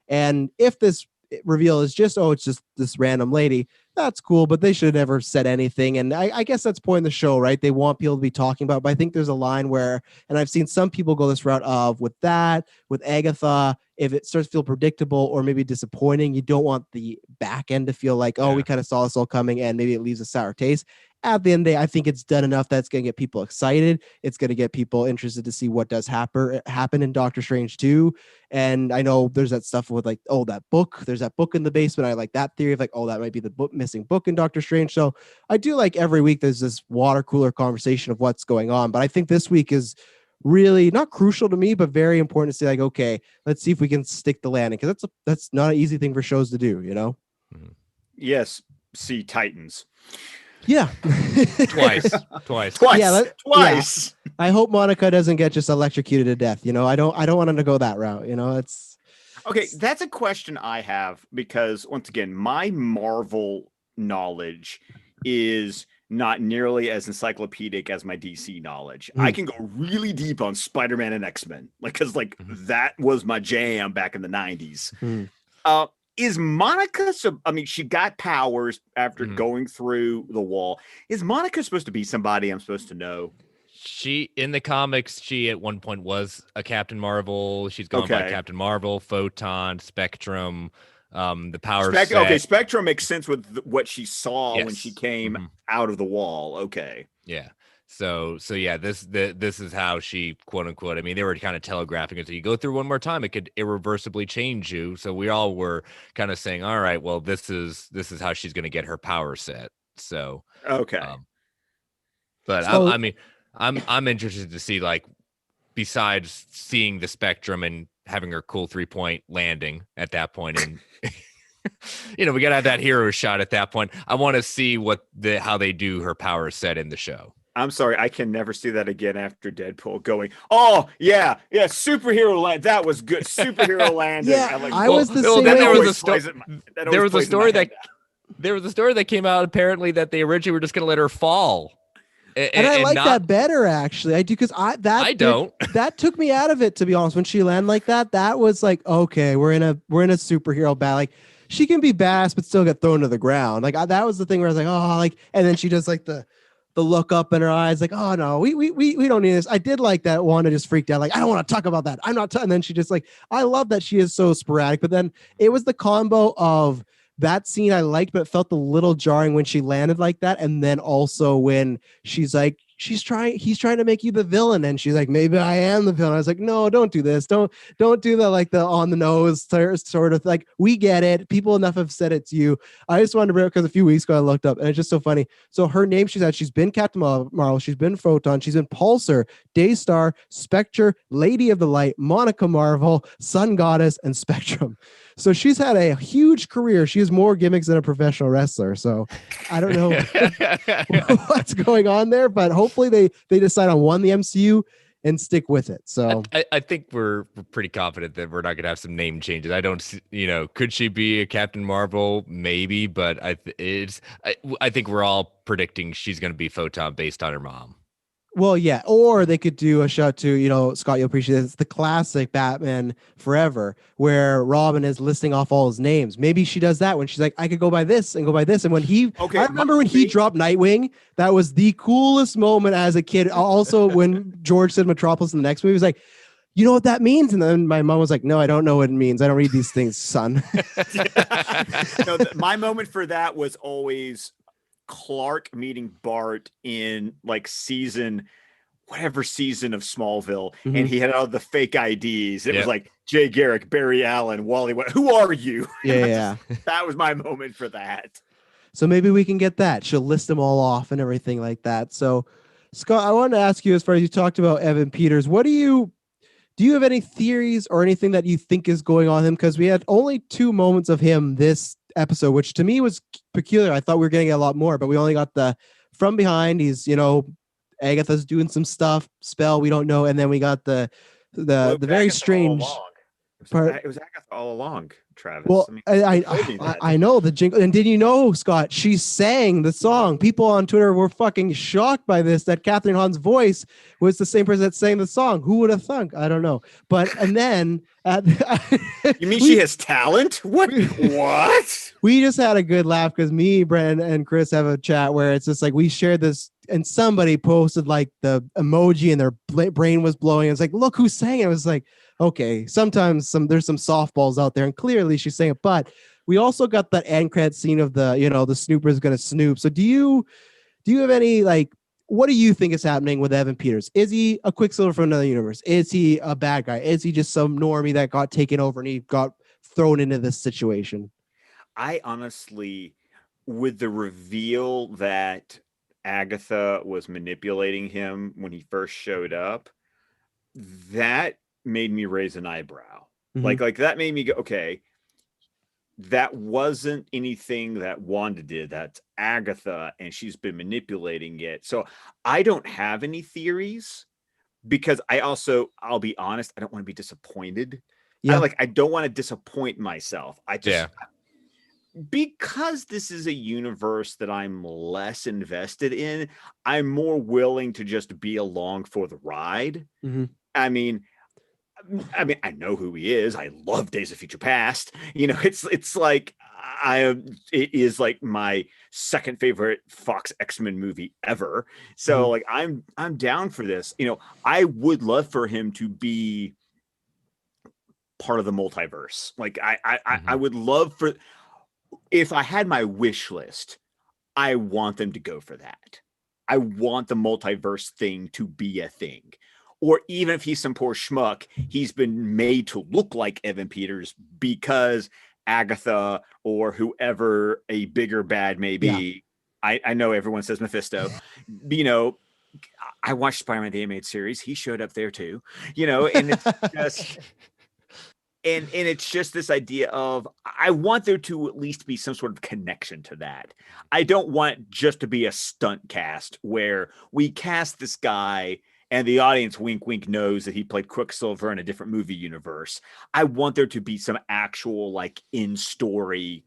And if this reveal is just, oh, it's just this random lady, that's cool, but they should have never said anything. And I guess that's the point of the show, right? They want people to be talking about, but I think there's a line where, and I've seen some people go this route of with Agatha, if it starts to feel predictable or maybe disappointing, you don't want the back end to feel like, oh, we kind of saw this all coming and maybe it leaves a sour taste. At the end of the day, I think it's done enough that it's going to get people excited. It's going to get people interested to see what does happen in Doctor Strange 2. And I know there's that stuff with like, oh, that book. There's that book in the basement. I like that theory of like, oh, that might be the missing book in Doctor Strange. So I do like every week there's this water cooler conversation of what's going on. But I think this week is really not crucial to me, but very important to say like, okay, let's see if we can stick the landing, because that's not an easy thing for shows to do, you know? Yes, see Titans. Yeah. Twice. Yeah, twice. Yeah. I hope Monica doesn't get just electrocuted to death. You know, I don't want him to go that route. You know, it's okay. That's a question I have, because once again, my Marvel knowledge is not nearly as encyclopedic as my DC knowledge. I can go really deep on Spider-Man and X-Men, because that was my jam back in the 90s. Is Monica, she got powers after going through the wall. Is Monica supposed to be somebody I'm supposed to know? She, in the comics, she at one point was a Captain Marvel. She's gone by Captain Marvel, Photon, Spectrum, the power set. Okay, Spectrum makes sense with what she saw when she came out of the wall. Okay. Yeah. So yeah, this is how she, quote unquote. I mean, they were kind of telegraphing it. So you go through one more time, it could irreversibly change you. So we all were kind of saying, all right, well, this is how she's going to get her power set. So, Okay. But So I mean, I'm interested to see, like, besides seeing the spectrum and having her cool 3-point landing at that point, and we gotta have that hero shot at that point. I want to see how they do her power set in the show. I'm sorry, I can never see that again after Deadpool going, oh, yeah, superhero land. That was good. Superhero landing. Yeah, I'm like, I was the same then way. there was a story that came out apparently that they originally were just going to let her fall. And I like that better, actually. I do, because I don't. That took me out of it, to be honest. When she landed like that, that was like, okay, we're in a superhero battle. Like, she can be badass but still get thrown to the ground. Like, that was the thing where I was like, oh, like, and then she does like the look up in her eyes, like, oh no, we don't need this. I did like that Wanda just freaked out, like, I don't want to talk about that. I'm not. And then she just like, I love that she is so sporadic. But then it was the combo of that scene I liked, but it felt a little jarring when she landed like that. And then also when she's like, he's trying to make you the villain, and she's like, maybe I am the villain. I was like, no, don't do this. Don't do the like the on the nose sort of, like, we get it. People enough have said it to you. I just wanted to bring it because a few weeks ago I looked up and it's just so funny. So her name, she's been Captain Marvel, she's been Photon, she's been Pulsar, Daystar, Spectre, Lady of the Light, Monica Marvel, Sun Goddess, and Spectrum. So she's had a huge career. She has more gimmicks than a professional wrestler. So I don't know what's going on there, but hopefully they decide on one, the MCU, and stick with it. So I think we're pretty confident that we're not going to have some name changes. I don't see, could she be a Captain Marvel? Maybe, but I think we're all predicting she's going to be Photon based on her mom. Well, yeah, or they could do a shot to, Scott, you'll appreciate it. It's the classic Batman Forever, where Robin is listing off all his names. Maybe she does that when she's like, I could go by this and go by this. And when I remember when he dropped Nightwing, that was the coolest moment as a kid. Also, when George said Metropolis in the next movie, he was like, you know what that means? And then my mom was like, no, I don't know what it means. I don't read these things, son. No, my moment for that was always Clark meeting Bart in like whatever season of Smallville, and he had all the fake IDs. It was like Jay Garrick, Barry Allen, Wally. Who are you? Yeah. That was my moment for that. So maybe we can get that. She'll list them all off and everything like that. So, Scott, I wanted to ask you, as far as you talked about Evan Peters, do you have any theories or anything that you think is going on with him? Because we had only 2 moments of him this episode, which to me was peculiar. I thought we were getting a lot more, but we only got the from behind. He's, Agatha's doing some stuff, spell, we don't know. And then we got the very Agatha strange part. It was Agatha all along, Travis. Well, I know the jingle. And did you know, Scott, she sang the song. People on Twitter were fucking shocked by this, that Catherine Hahn's voice was the same person that sang the song. Who would have thunk? I don't know. But, and then you mean she has talent? What? We just had a good laugh because me, Brandon, and Chris have a chat where it's just like we shared this, and somebody posted like the emoji and their brain was blowing. It's like, look who sang it. It was like, okay, sometimes there's some softballs out there, and clearly she's saying it. But we also got that end credit scene of the snooper is going to snoop. So do you have any, like, what do you think is happening with Evan Peters? Is he a Quicksilver from another universe? Is he a bad guy? Is he just some normie that got taken over and he got thrown into this situation? I honestly, with the reveal that Agatha was manipulating him when he first showed up, that made me raise an eyebrow. Mm-hmm. Like that made me go, okay, that wasn't anything that Wanda did. That's Agatha, and she's been manipulating it. So I don't have any theories, because I'll be honest, I don't want to be disappointed. Yeah. I don't want to disappoint myself. Because this is a universe that I'm less invested in, I'm more willing to just be along for the ride. Mm-hmm. I mean, I know who he is. I love Days of Future Past. It's like it is like my second favorite Fox X-Men movie ever. So like I'm down for this. I would love for him to be part of the multiverse. Like I would love for, if I had my wish list, I want them to go for that. I want the multiverse thing to be a thing. Or even if he's some poor schmuck, he's been made to look like Evan Peters because Agatha or whoever a bigger bad may Yeah. be. I know everyone says Mephisto. You know, I watched Spider-Man the Animated Series. He showed up there too. And it's just and it's just this idea of I want there to at least be some sort of connection to that. I don't want just to be a stunt cast where we cast this guy and the audience wink wink knows that he played Quicksilver in a different movie universe. I want there to be some actual like in story,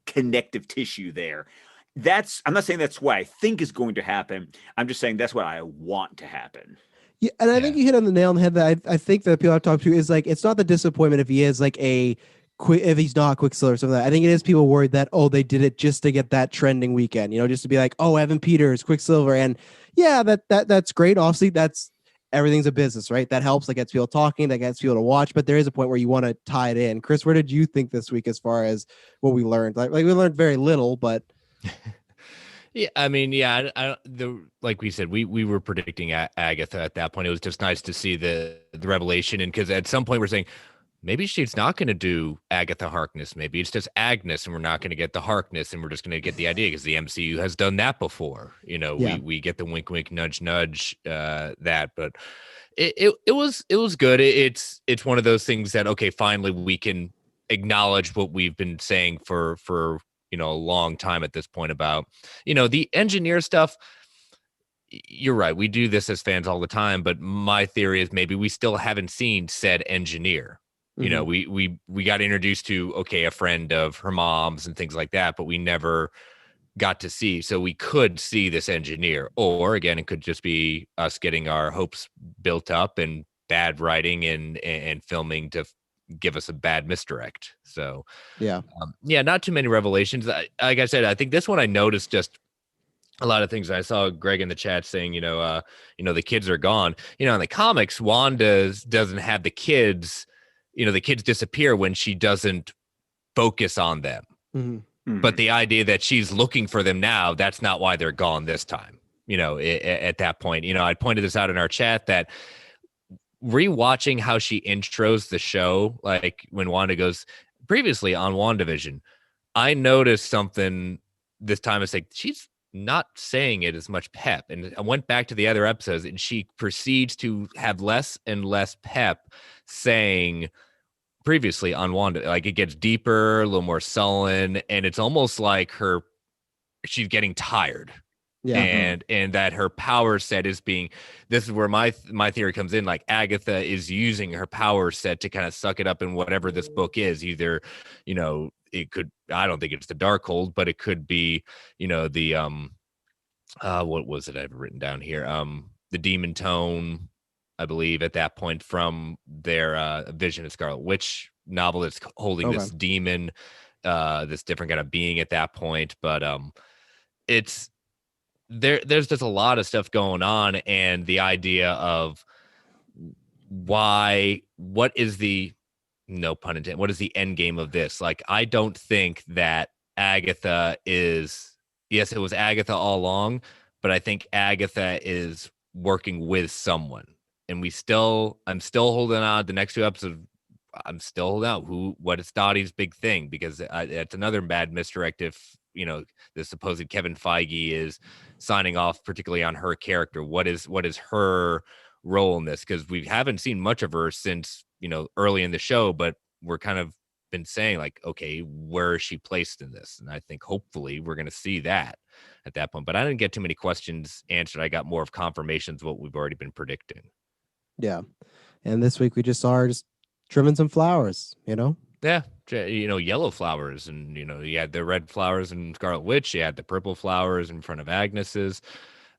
connective tissue there. I'm not saying that's what I think is going to happen. I'm just saying that's what I want to happen. Yeah, and I think you hit on the nail on the head that I think that people I've talked to is like it's not the disappointment if he is like if he's not Quicksilver or something like that. I think it is people worried that they did it just to get that trending weekend, just to be like, oh, Evan Peters, Quicksilver, and yeah, that's great. Obviously, that's everything's a business, right? That helps, that gets people talking, that gets people to watch, but there is a point where you want to tie it in. Chris, where did you think this week as far as what we learned? Like we learned very little, but Yeah, I mean, like we said, we were predicting Agatha at that point. It was just nice to see the revelation, and because at some point we're saying maybe she's not going to do Agatha Harkness, maybe it's just Agnes, and we're not going to get the Harkness, and we're just going to get the idea because the MCU has done that before. We get the wink, wink, nudge, nudge, that, but it was good. It's one of those things that okay, finally we can acknowledge what we've been saying for a long time at this point about, the engineer stuff. You're right. We do this as fans all the time, but my theory is maybe we still haven't seen said engineer. We got introduced to, okay, a friend of her mom's and things like that, but we never got to see. So we could see this engineer, or again, it could just be us getting our hopes built up and bad writing and filming to give us a bad misdirect. So yeah. Not too many revelations. Like I said, I think this one I noticed just a lot of things. I saw Greg in the chat saying, the kids are gone. In the comics, Wanda doesn't have the kids. The kids disappear when she doesn't focus on them. Mm-hmm. But the idea that she's looking for them now, that's not why they're gone this time. At that point, I pointed this out in our chat that rewatching how she intros the show, like when Wanda goes previously on WandaVision, I noticed something this time. It's like she's not saying it as much pep. And I went back to the other episodes and she proceeds to have less and less pep saying previously on Wanda. Like it gets deeper, a little more sullen, and it's almost like she's getting tired. Yeah. And that her power set is being, this is where my theory comes in, like Agatha is using her power set to kind of suck it up in whatever this book is. Either, it could, I don't think it's the Darkhold, but it could be, the what was it I've written down here? The Demon Tone, I believe at that point from their Vision of Scarlet Witch novel that's holding this demon, this different kind of being at that point. But it's there's just a lot of stuff going on, and the idea of what is the, no pun intended, what is the end game of this? Like, I don't think that Agatha is, yes, it was Agatha all along, but I think Agatha is working with someone. And I'm still holding on. The next two episodes, I'm still holding out. What is Dottie's big thing? Because it's another bad misdirect if, the supposed Kevin Feige is signing off, particularly on her character. What is her role in this? Because we haven't seen much of her since, early in the show, but we're kind of been saying like, okay, where is she placed in this? And I think hopefully we're going to see that at that point. But I didn't get too many questions answered. I got more of confirmations of what we've already been predicting. Yeah. And this week we just saw her just trimming some flowers, Yeah, yellow flowers, and you had the red flowers in Scarlet Witch. You had the purple flowers in front of Agnes's.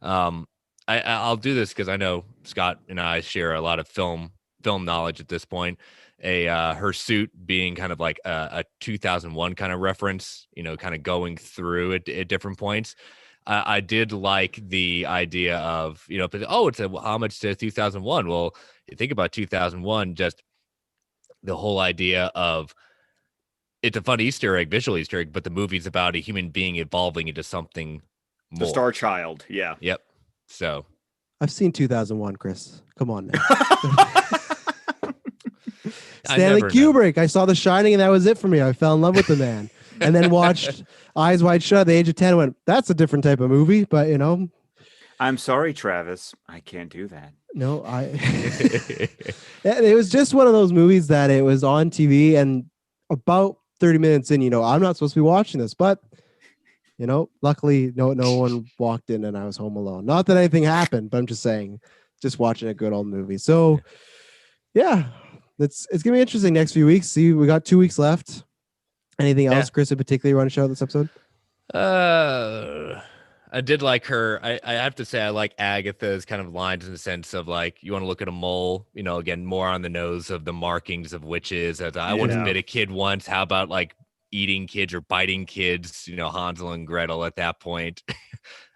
I'll do this because I know Scott and I share a lot of film knowledge at this point. Her suit being kind of like a 2001 kind of reference, kind of going through at different points. I did like the idea of, it's a homage to 2001. Well, you think about 2001, just the whole idea of, it's a fun Easter egg, visual Easter egg, but the movie's about a human being evolving into something The more. Star Child. Yeah. Yep. So I've seen 2001, Chris. Come on now. I Stanley never know. Kubrick. I saw The Shining, and that was it for me. I fell in love with the man, and then watched Eyes Wide Shut at the age of 10. Went, that's a different type of movie, but I'm sorry, Travis. I can't do that. no, it was just one of those movies that it was on TV, and about 30 minutes in, I'm not supposed to be watching this, but luckily no one walked in and I was home alone. Not that anything happened, but I'm just saying, just watching a good old movie. So yeah, it's gonna be interesting next few weeks. See, we got 2 weeks left. Anything else, Chris, in particular you want to show this episode? I did like her. I have to say I like Agatha's kind of lines in the sense of like, you want to look at a mole, again, more on the nose of the markings of witches. As I once bit a kid once. How about like eating kids or biting kids? Hansel and Gretel at that point.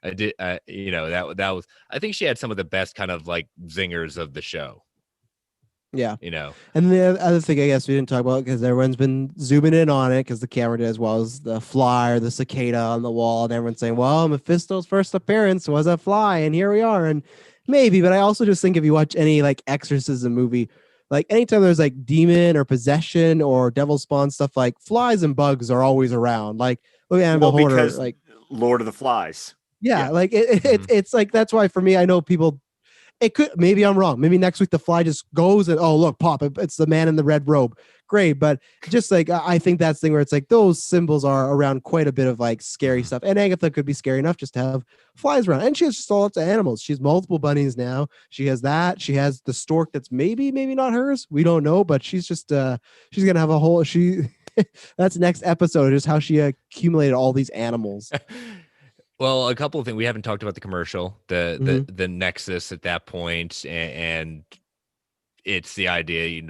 I did, that was, I think she had some of the best kind of like zingers of the show. Yeah. And the other thing I guess we didn't talk about, because everyone's been zooming in on it because the camera did, as well as the fly or the cicada on the wall, and everyone's saying, well, Mephisto's first appearance was a fly, and here we are. And maybe, but I also just think if you watch any like exorcism movie, like anytime there's like demon or possession or devil spawn stuff, like flies and bugs are always around. Like look at Annabelle Horner, because like Lord of the Flies. Yeah. like it's like, that's why for me, I know people, it could, maybe I'm wrong. Maybe next week the fly just goes and, oh, look, pop, it's the man in the red robe. Great. But just like, I think that's the thing where it's like those symbols are around quite a bit of like scary stuff. And Agatha could be scary enough just to have flies around. And she has just lots of animals. She has multiple bunnies now. She has that. She has the stork that's maybe not hers. We don't know, but she's just, she's going to have a whole, that's next episode, just how she accumulated all these animals. Well, a couple of things. We haven't talked about the commercial, the nexus at that point, and it's the idea,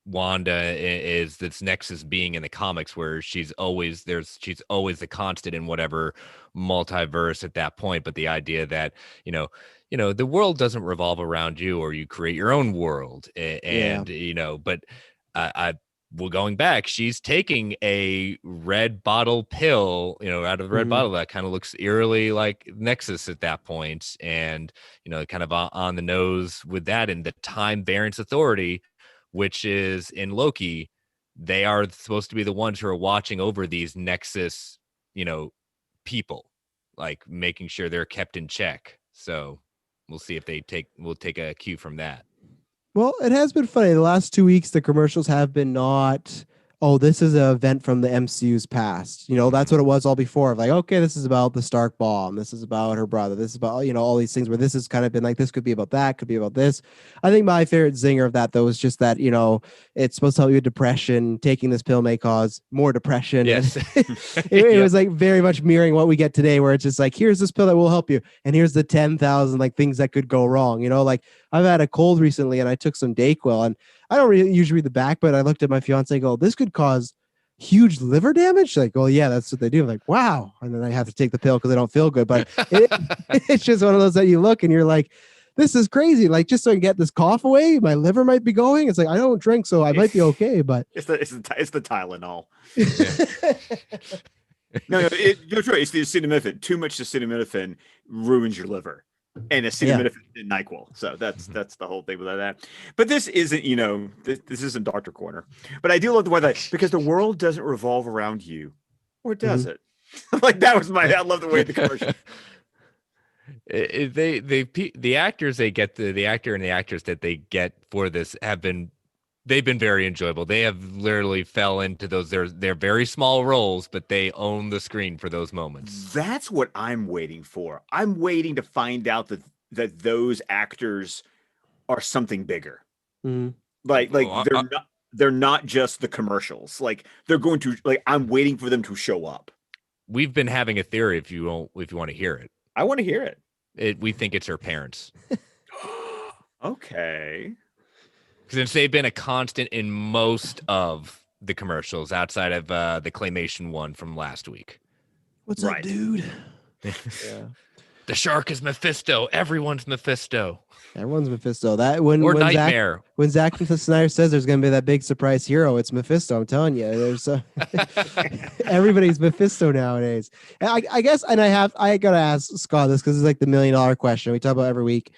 Wanda is this nexus being in the comics where she's always the constant in whatever multiverse at that point. But the idea that, the world doesn't revolve around you, or you create your own world. But well, going back, she's taking a red bottle pill, out of the red bottle that kind of looks eerily like Nexus at that point. And, kind of on the nose with that, and the Time Variance Authority, which is in Loki, they are supposed to be the ones who are watching over these Nexus, people, like making sure they're kept in check. So we'll see if we'll take a cue from that. Well, it has been funny. The last 2 weeks, the commercials have been not, oh, this is an event from the MCU's past. That's what it was all before. Like, okay, this is about the Stark bomb. This is about her brother. This is about, all these things where this has kind of been like, this could be about that, could be about this. I think my favorite zinger of that, though, is just that, it's supposed to help you with depression. Taking this pill may cause more depression. Yes. It was like very much mirroring what we get today, where it's just like, here's this pill that will help you. And here's the 10,000 like things that could go wrong. Like I've had a cold recently and I took some Dayquil, and I don't usually read the back, but I looked at my fiance and go, this could cause huge liver damage. Like, oh yeah, that's what they do. I'm like, wow. And then I have to take the pill because I don't feel good. But it's just one of those that you look and you're like, this is crazy. Like, just so I can get this cough away, my liver might be going. It's like, I don't drink, so I might be okay. But it's the Tylenol. No, you're right. It's the acetaminophen. Too much acetaminophen ruins your liver. And acetaminophen and NyQuil. So that's the whole thing with that. But this isn't, this isn't Dr. Corner. But I do love the way that, because the world doesn't revolve around you, or does it? Like that was I love the way the commercial. The actors they get, the actor and the actress that they get for this they've been very enjoyable. They have literally fell into those. They're very small roles, but they own the screen for those moments. That's what I'm waiting for. I'm waiting to find out that those actors are something bigger. Like they're not just the commercials. Like they're going to, like, I'm waiting for them to show up. We've been having a theory. If you want to hear it, I want to hear it. We think it's her parents. Okay. Since they've been a constant in most of the commercials outside of the claymation one from last week. What's up, dude? Yeah. The shark is Mephisto. Everyone's Mephisto. Everyone's Mephisto. That when Or when Nightmare. Zack Snyder says there's going to be that big surprise hero, it's Mephisto. I'm telling you, there's everybody's Mephisto nowadays. And I guess, and I gotta ask Scott this because it's like the $1,000,000 question we talk about every week.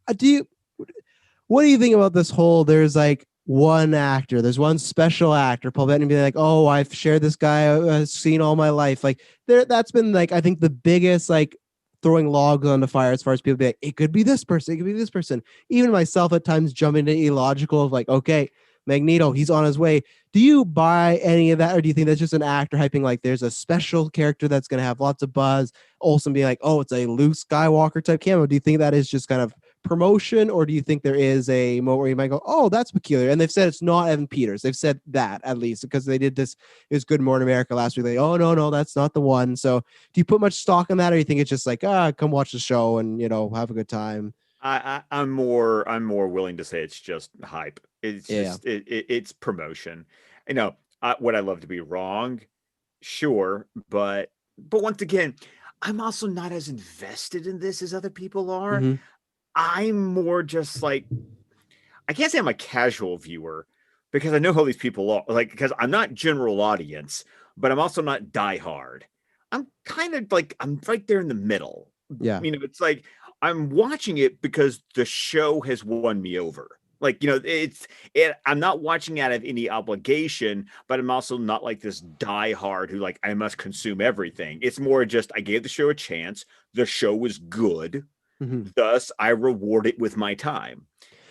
What do you think about this whole? There's like one actor, there's one special actor, Paul Bettany being like, oh, I've shared this guy, seen all my life. Like that's been like I think the biggest like throwing logs on the fire as far as people be like, it could be this person, it could be this person. Even myself at times jumping to illogical of like, okay, Magneto, he's on his way. Do you buy any of that, or do you think that's just an actor hyping like there's a special character that's going to have lots of buzz? Olsen being like, oh, it's a Luke Skywalker type cameo. Do you think that is just kind of promotion, or do you think there is a moment where you might go, oh, that's peculiar? And they've said it's not Evan Peters. They've said that at least because they did this. It was Good Morning America last week. Like, oh no, that's not the one. So do you put much stock in that, or you think it's just like, come watch the show and have a good time? I'm more willing to say it's just hype. It's just it's promotion. Would I love to be wrong? Sure, but once again, I'm also not as invested in this as other people are. Mm-hmm. I'm more just like, I can't say I'm a casual viewer because I know how these people are. Like, because I'm not general audience, but I'm also not diehard. I'm kind of like, I'm right there in the middle. Yeah. It's like I'm watching it because the show has won me over. Like, I'm not watching out of any obligation, but I'm also not like this diehard who like, I must consume everything. It's more just, I gave the show a chance. The show was good. Mm-hmm. Thus, I reward it with my time.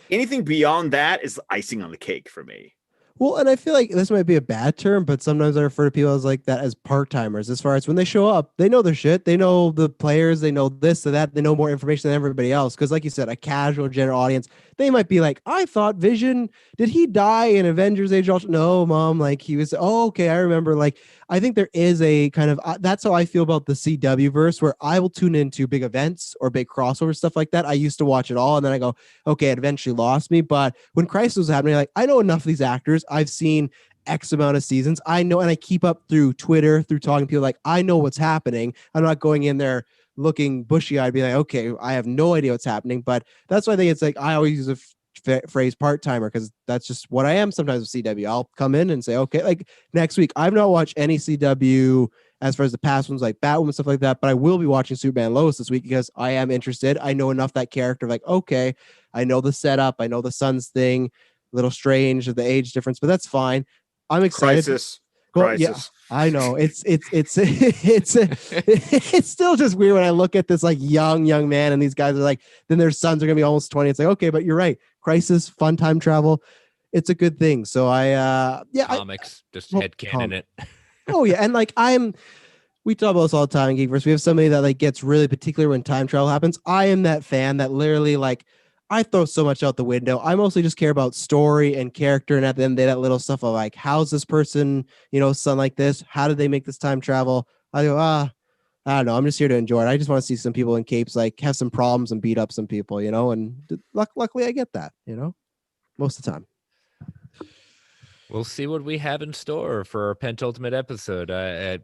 Anything beyond that is icing on the cake for me. Well, and I feel like this might be a bad term, but sometimes I refer to people as like that as part-timers. As far as when they show up, they know their shit. They know the players. They know this or that. They know more information than everybody else. Because like you said, a casual general audience, they might be like, I thought Vision, did he die in Avengers Age of Ultron? No, Mom. Like he was, oh, okay, I remember. Like, I think there is a kind of, that's how I feel about the CW verse, where I will tune into big events or big crossover stuff like that. I used to watch it all. And then I go, okay, it eventually lost me. But when Crisis was happening, like, I know enough of these actors. I've seen X amount of seasons. I know, and I keep up through Twitter, through talking to people. Like, I know what's happening. I'm not going in there looking bushy-eyed, being like, okay, I have no idea what's happening. But that's why I think it's like, I always use a phrase part-timer, because that's just what I am sometimes with CW. I'll come in and say, okay, like next week, I've not watched any CW as far as the past ones, like Batwoman, stuff like that, but I will be watching Superman and Lois this week because I am interested. I know enough that character, like, okay, I know the setup, I know the Suns thing, a little strange of the age difference, but that's fine. I'm excited. Crisis. Yeah, I know it's it's still just weird when I look at this like young man, and these guys are like, then their sons are gonna be almost 20. It's like, okay, but you're right. Crisis, fun time travel, it's a good thing. So Comics, just headcanon it. Oh yeah, and like we talk about this all the time in Geekverse. We have somebody that like gets really particular when time travel happens. I am that fan that literally like, I throw so much out the window. I mostly just care about story and character. And at the end of the day, that little stuff of like, how's this person, son like this? How did they make this time travel? I go, I don't know. I'm just here to enjoy it. I just want to see some people in capes, like have some problems and beat up some people, and luckily I get that, most of the time. We'll see what we have in store for our penultimate episode. I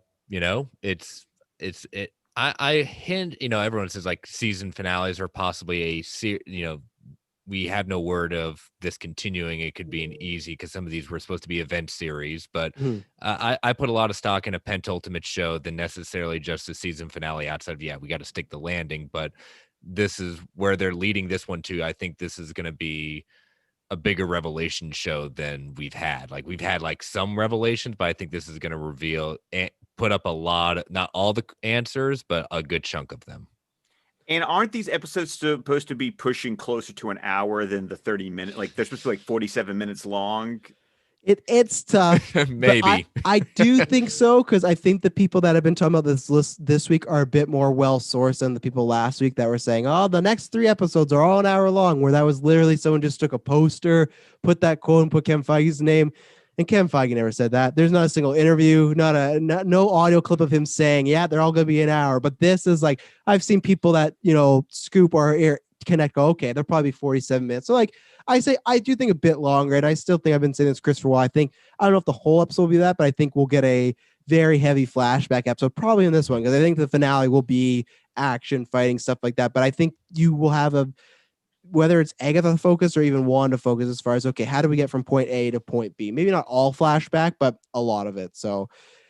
hint, everyone says like season finales or possibly we have no word of this continuing. It could be an easy, because some of these were supposed to be event series, but I put a lot of stock in a penultimate show than necessarily just a season finale outside of, we got to stick the landing, but this is where they're leading this one to. I think this is going to be a bigger revelation show than we've had. Like we've had like some revelations, but I think this is going to reveal and put up a lot, not all the answers, but a good chunk of them. And aren't these episodes supposed to be pushing closer to an hour than the 30-minute? Like they're supposed to be like 47 minutes long. It's tough. Maybe. I do think so, because I think the people that have been talking about this list this week are a bit more well-sourced than the people last week that were saying, oh, the next 3 episodes are all an hour long, where that was literally someone just took a poster, put that quote and put Kevin Feige's name. And Kevin Feige never said that. There's not a single interview, no audio clip of him saying, they're all going to be an hour. But this is like, I've seen people that, scoop or connect, go, okay, they'll probably be 47 minutes. So like, I do think a bit longer, and I still think I've been saying this, Chris, for a while. I don't know if the whole episode will be that, but I think we'll get a very heavy flashback episode, probably in this one, because I think the finale will be action, fighting, stuff like that. But I think you will have whether it's Agatha focus or even Wanda focus as far as, okay, how do we get from point A to point B? Maybe not all flashback, but a lot of it. So,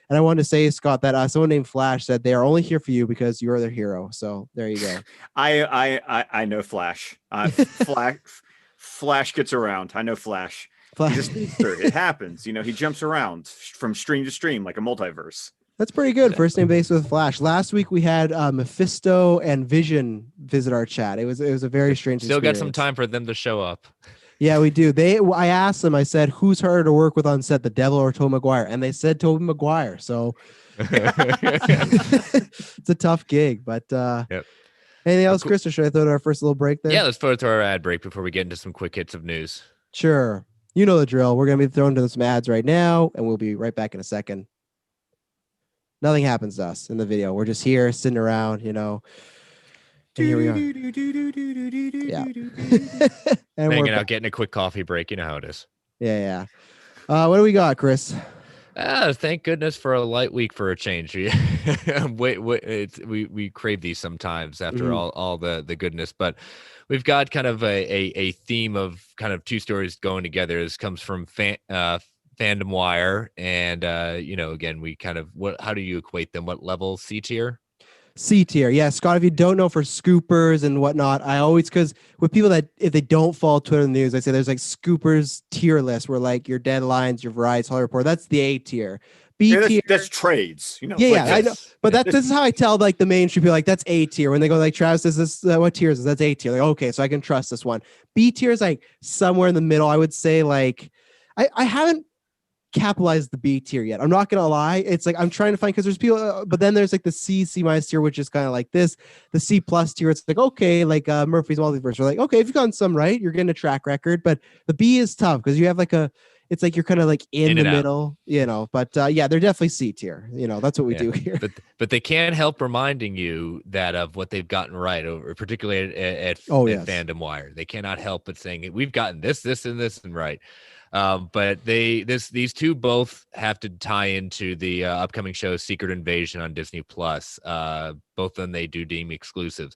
and I wanted to say, Scott, that someone named Flash said they are only here for you because you're their hero. So there you go. I know Flash. Flash gets around. I know Flash. He's a speedster. It happens. He jumps around from stream to stream like a multiverse. That's pretty good. First name base with Flash. Last week we had Mephisto and Vision visit our chat. It was a very strange Still experience. got some time for them to show up. Yeah, we do. I asked them, I said, who's harder to work with on set, the Devil or Tobey Maguire? And they said Tobey Maguire. So it's a tough gig. But Yep. Anything else, Chris, or should I throw to our first little break there? Yeah, let's throw it to our ad break before we get into some quick hits of news. Sure. You know the drill. We're going to be thrown to some ads right now, and we'll be right back in a second. Nothing happens to us in the video. We're just here sitting around, And here we are. Yeah. And hanging out, getting a quick coffee break. You know how it is. Yeah. What do we got, Chris? Thank goodness for a light week for a change. We crave these sometimes after all the goodness, but we've got kind of a theme of kind of two stories going together. This comes from Fandom Wire, and again, we kind of how do you equate them? What level? C tier? C tier. Yeah, Scott, if you don't know, for scoopers and whatnot, I always, because with people that, if they don't follow Twitter news, I say there's like scoopers tier list where like your deadlines, your Variety, Hollywood Report, that's the A tier. B tier. That's trades, I know. But this is how I tell like the mainstream people, like that's A tier. When they go like, Travis, is this what tier is this? That's A tier. Like, okay, so I can trust this one. B tier is like somewhere in the middle. I would say like, I haven't capitalized the B tier yet. I'm not gonna lie. It's like I'm trying to find, because there's people, but then there's like the C minus tier, which is kind of like this. The C plus tier, it's like okay, like Murphy's Multiverse. We're like, okay, if you've gotten some right, you're getting a track record. But the B is tough because you have like it's like you're kind of like in the middle, But yeah, they're definitely C tier. That's what we do here. But they can't help reminding you that of what they've gotten right, over particularly at Fandom Wire. They cannot help but saying we've gotten this, and this, and right. But these two both have to tie into the upcoming show Secret Invasion on Disney Plus. Both of them they do deem exclusives.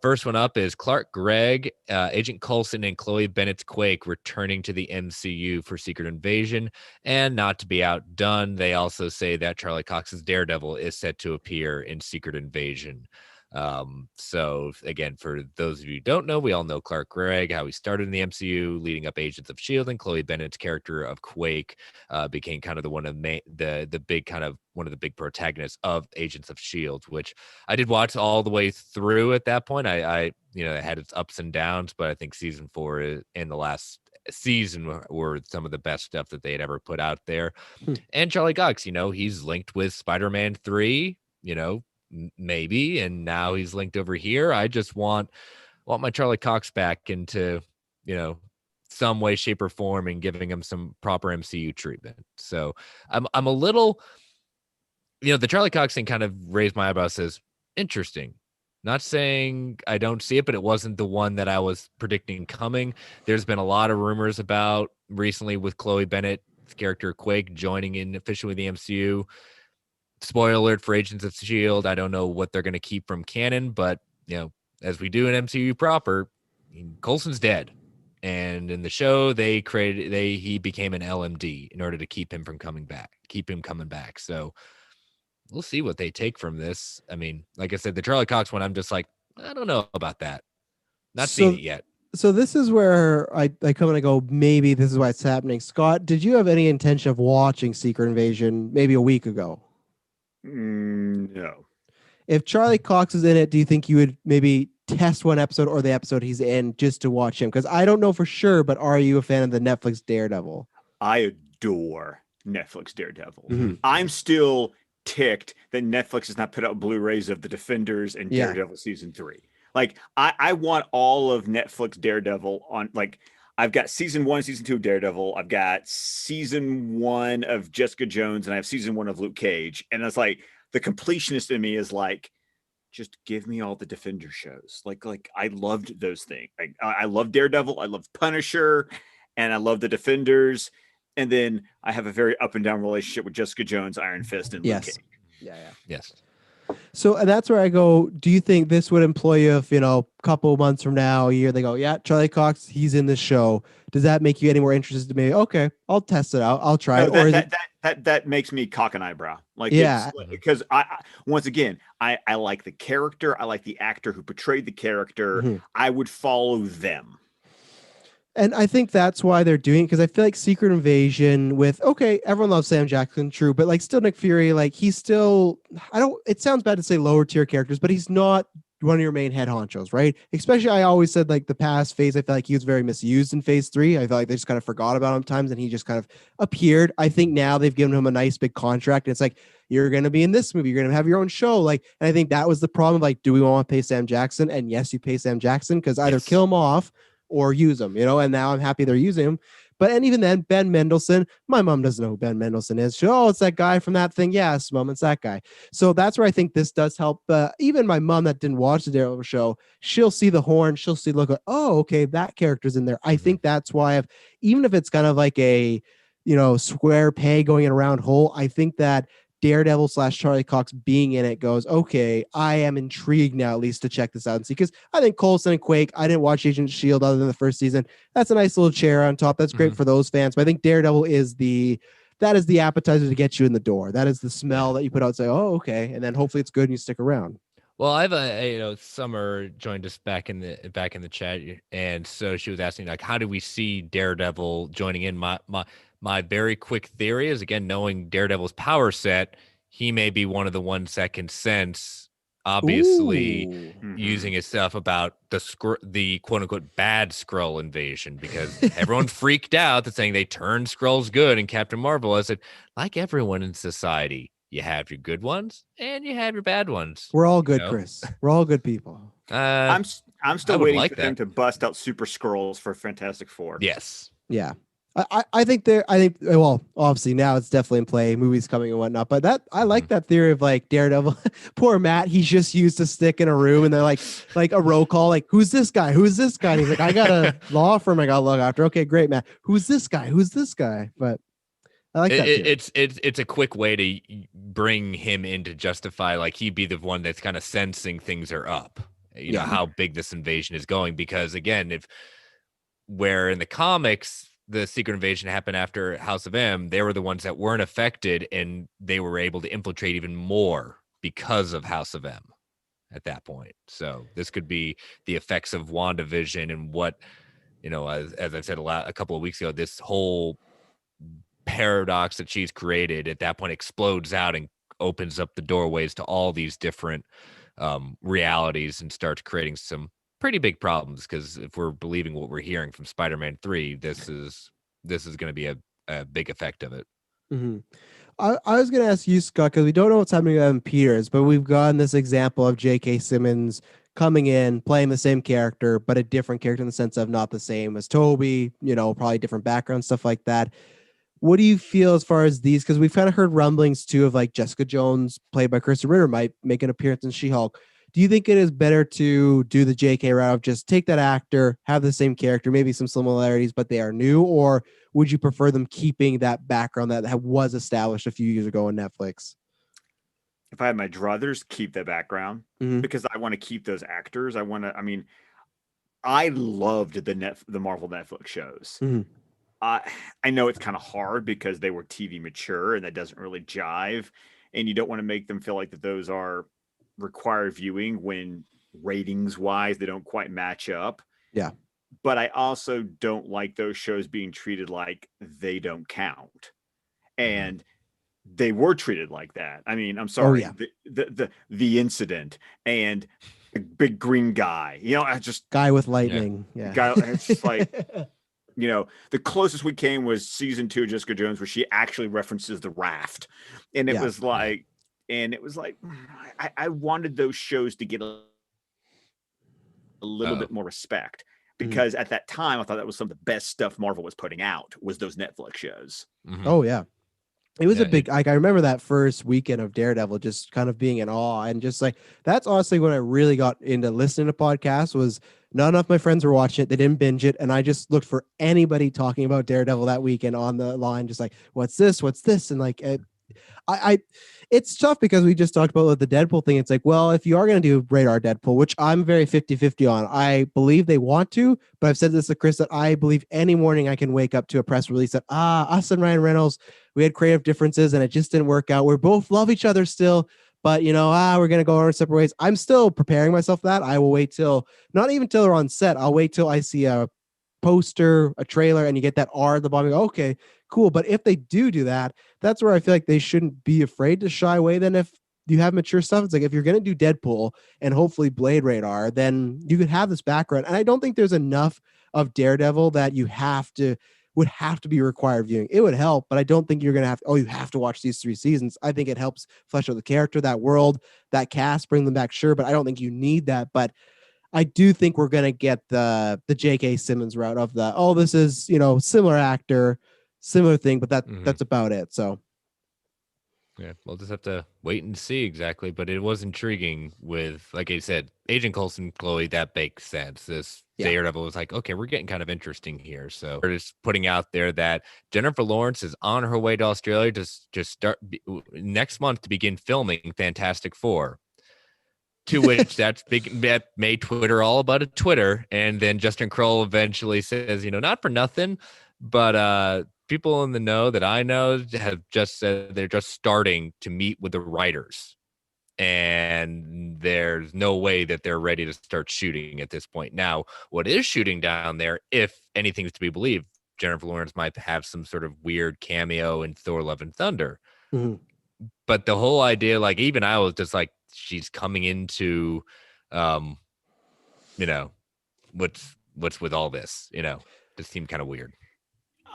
First one up is Clark Gregg, Agent Coulson, and Chloe Bennett's Quake returning to the MCU for Secret Invasion. And not to be outdone, they also say that Charlie Cox's Daredevil is set to appear in Secret Invasion. So again, for those of you who don't know, we all know Clark Gregg, how he started in the MCU, leading up Agents of S.H.I.E.L.D., and Chloe Bennett's character of Quake became kind of one of the big protagonists of Agents of S.H.I.E.L.D., which I did watch all the way through at that point. It had its ups and downs, but I think season 4 and the last season were some of the best stuff that they had ever put out there. And Charlie Cox, he's linked with Spider-Man 3, maybe, and now he's linked over here. I just want my Charlie Cox back into some way, shape, or form, and giving him some proper MCU treatment. So I'm a little, the Charlie Cox thing kind of raised my eyebrows. Says interesting. Not saying I don't see it, but it wasn't the one that I was predicting coming. There's been a lot of rumors about recently with Chloe Bennett's character Quake joining in officially with the MCU. Spoiler alert for Agents of S.H.I.E.L.D. I don't know what they're going to keep from canon, but as we do in MCU proper, Coulson's dead, and in the show he became an LMD in order to keep him coming back. So we'll see what they take from this. I mean, like I said, the Charlie Cox one, I'm just like, I don't know about that. Not seen it yet. So this is where I come and I go, maybe this is why it's happening. Scott, did you have any intention of watching Secret Invasion maybe a week ago? No. If Charlie Cox is in it, do you think you would maybe test one episode or the episode he's in just to watch him? Because I don't know for sure, but are you a fan of the Netflix Daredevil? I adore Netflix Daredevil. I'm still ticked that Netflix has not put out Blu-rays of The Defenders and Daredevil season 3. Like I want all of Netflix Daredevil on, like, I've got season 1, season 2 of Daredevil. I've got season 1 of Jessica Jones, and I have season 1 of Luke Cage. And it's like the completionist in me is like, just give me all the Defender shows. Like I loved those things. I love Daredevil. I love Punisher, and I love the Defenders. And then I have a very up and down relationship with Jessica Jones, Iron Fist, and Luke Cage. Yeah. Yes. So, and that's where I go, do you think this would employ you if, a couple months from now, a year, they go, yeah, Charlie Cox, he's in this show. Does that make you any more interested to me? Okay, I'll test it out. I'll try No, it. Or that is that it, that that makes me cock an eyebrow. Like it's yeah. because once again, I like the character. I like the actor who portrayed the character. Mhm. I would follow them. And I think that's why they're doing it, because I feel like Secret Invasion with, okay, everyone loves Sam Jackson, true, but like still Nick Fury, like he's still, it sounds bad to say lower tier characters, but he's not one of your main head honchos, right? Especially, I always said like the past phase, I feel like he was very misused in phase 3. I felt like they just kind of forgot about him times and he just kind of appeared. I think now they've given him a nice big contract and it's like, you're going to be in this movie, you're going to have your own show. Like, and I think that was the problem. Like, do we want to pay Sam Jackson? And yes, you pay Sam Jackson because either kill him off or use them, and now I'm happy they're using him. But, and even then, Ben Mendelsohn, my mom doesn't know who Ben Mendelsohn is. It's that guy from that thing. Yes, mom, it's that guy. So that's where I think this does help. Even my mom that didn't watch the Daredevil show, she'll see the horn, she'll see, look, oh, okay, that character's in there. I think that's why even if it's kind of like a, square peg going in a round hole, I think that Daredevil / Charlie Cox being in it goes, okay, I am intrigued now at least to check this out and see, because I think Coulson and Quake, I didn't watch Agent Shield other than the first season. That's a nice little chair on top. That's great for those fans. But I think Daredevil is the appetizer to get you in the door. That is the smell that you put out and say, oh, okay. And then hopefully it's good and you stick around. Well, I have Summer joined us back in the chat, and so she was asking like, how do we see Daredevil joining in? My very quick theory is, again, knowing Daredevil's power set, he may be one of the ones that can sense, obviously, using his stuff about the quote unquote bad Skrull invasion, because everyone freaked out that saying they turned Skrulls good in Captain Marvel. I said, like everyone in society, you have your good ones and you have your bad ones. We're all good, Chris. We're all good people. I'm still waiting for them to bust out Super Skrulls for Fantastic Four. Yes. Yeah. I think well, obviously now it's definitely in play, movies coming and whatnot, but I like that theory of like Daredevil. Poor Matt, he's just used to stick in a room and they're like a roll call, like, who's this guy? Who's this guy? And he's like, I got a law firm I got to look after. Okay, great, Matt. Who's this guy? Who's this guy? But I like that. It's a quick way to bring him in to justify, like, he'd be the one that's kind of sensing things are up, know, how big this invasion is going. Because again, where in the comics, the Secret Invasion happened after House of M, they were the ones that weren't affected and they were able to infiltrate even more because of House of M at that point. So this could be the effects of WandaVision and what, as I said a couple of weeks ago, this whole paradox that she's created at that point explodes out and opens up the doorways to all these different realities and starts creating some pretty big problems. Because if we're believing what we're hearing from Spider-Man 3, this is going to be a big effect of it. Mm-hmm. I was going to ask you, Scott, because we don't know what's happening with Evan Peters, but we've gotten this example of J.K. Simmons coming in, playing the same character, but a different character in the sense of not the same as Toby, probably different background, stuff like that. What do you feel as far as these? Because we've kind of heard rumblings too of like Jessica Jones, played by Kristen Ritter, might make an appearance in She-Hulk. Do you think it is better to do the JK route of just take that actor, have the same character, maybe some similarities, but they are new? Or would you prefer them keeping that background that was established a few years ago on Netflix? If I had my druthers, keep the background because I want to keep those actors. I loved the Marvel Netflix shows. I know it's kind of hard because they were TV mature and that doesn't really jive. And you don't want to make them feel like that those are required viewing when ratings wise they don't quite match up. Yeah. But I also don't like those shows being treated like they don't count. And they were treated like that. I mean, I'm sorry, the incident and the big green guy, I just guy with lightning. Yeah. Guy, it's just like the closest we came was season 2 of Jessica Jones, where she actually references the raft. And it was like, I wanted those shows to get a little bit more respect, because at that time, I thought that was some of the best stuff Marvel was putting out, was those Netflix shows. Oh, yeah. It was a big, I remember that first weekend of Daredevil just kind of being in awe. And just like, that's honestly when I really got into listening to podcasts. Was not enough of my friends were watching it. They didn't binge it. And I just looked for anybody talking about Daredevil that weekend on the line, just like, what's this? What's this? And like, I it's tough because we just talked about the Deadpool thing. It's like, well, if you are going to do radar Deadpool, which I'm very 50-50 on, I believe they want to, but I've said this to Chris that I believe any morning I can wake up to a press release that, us and Ryan Reynolds, we had creative differences and it just didn't work out. We both love each other still, but we're going to go our separate ways. I'm still preparing myself for that. I will wait till, not even till they're on set. I'll wait till I see a poster, a trailer, and you get that R at the bottom. You go, okay, cool. But if they do that, that's where I feel like they shouldn't be afraid to shy away. Then if you have mature stuff, it's like if you're going to do Deadpool and hopefully Blade Radar, then you could have this background. And I don't think there's enough of Daredevil that would have to be required viewing. It would help, but I don't think you're going to you have to watch these 3 seasons. I think it helps flesh out the character, that world, that cast, bring them back, sure, but I don't think you need that. But I do think we're going to get the J.K. Simmons route of this is, similar actor, similar thing, but that's about it. So. Yeah, we'll just have to wait and see exactly. But it was intriguing with, like I said, Agent Coulson, Chloe, that makes sense. This Daredevil was like, okay, we're getting kind of interesting here. So we're just putting out there that Jennifer Lawrence is on her way to Australia to just start next month to begin filming Fantastic Four. To which that made Twitter all about a Twitter. And then Justin Kroll eventually says, not for nothing, but people in the know that I know have just said they're just starting to meet with the writers. And there's no way that they're ready to start shooting at this point. Now, what is shooting down there, if anything's to be believed, Jennifer Lawrence might have some sort of weird cameo in Thor Love and Thunder. Mm-hmm. But the whole idea, like, even I was just like, she's coming into, what's with all this, just seemed kind of weird.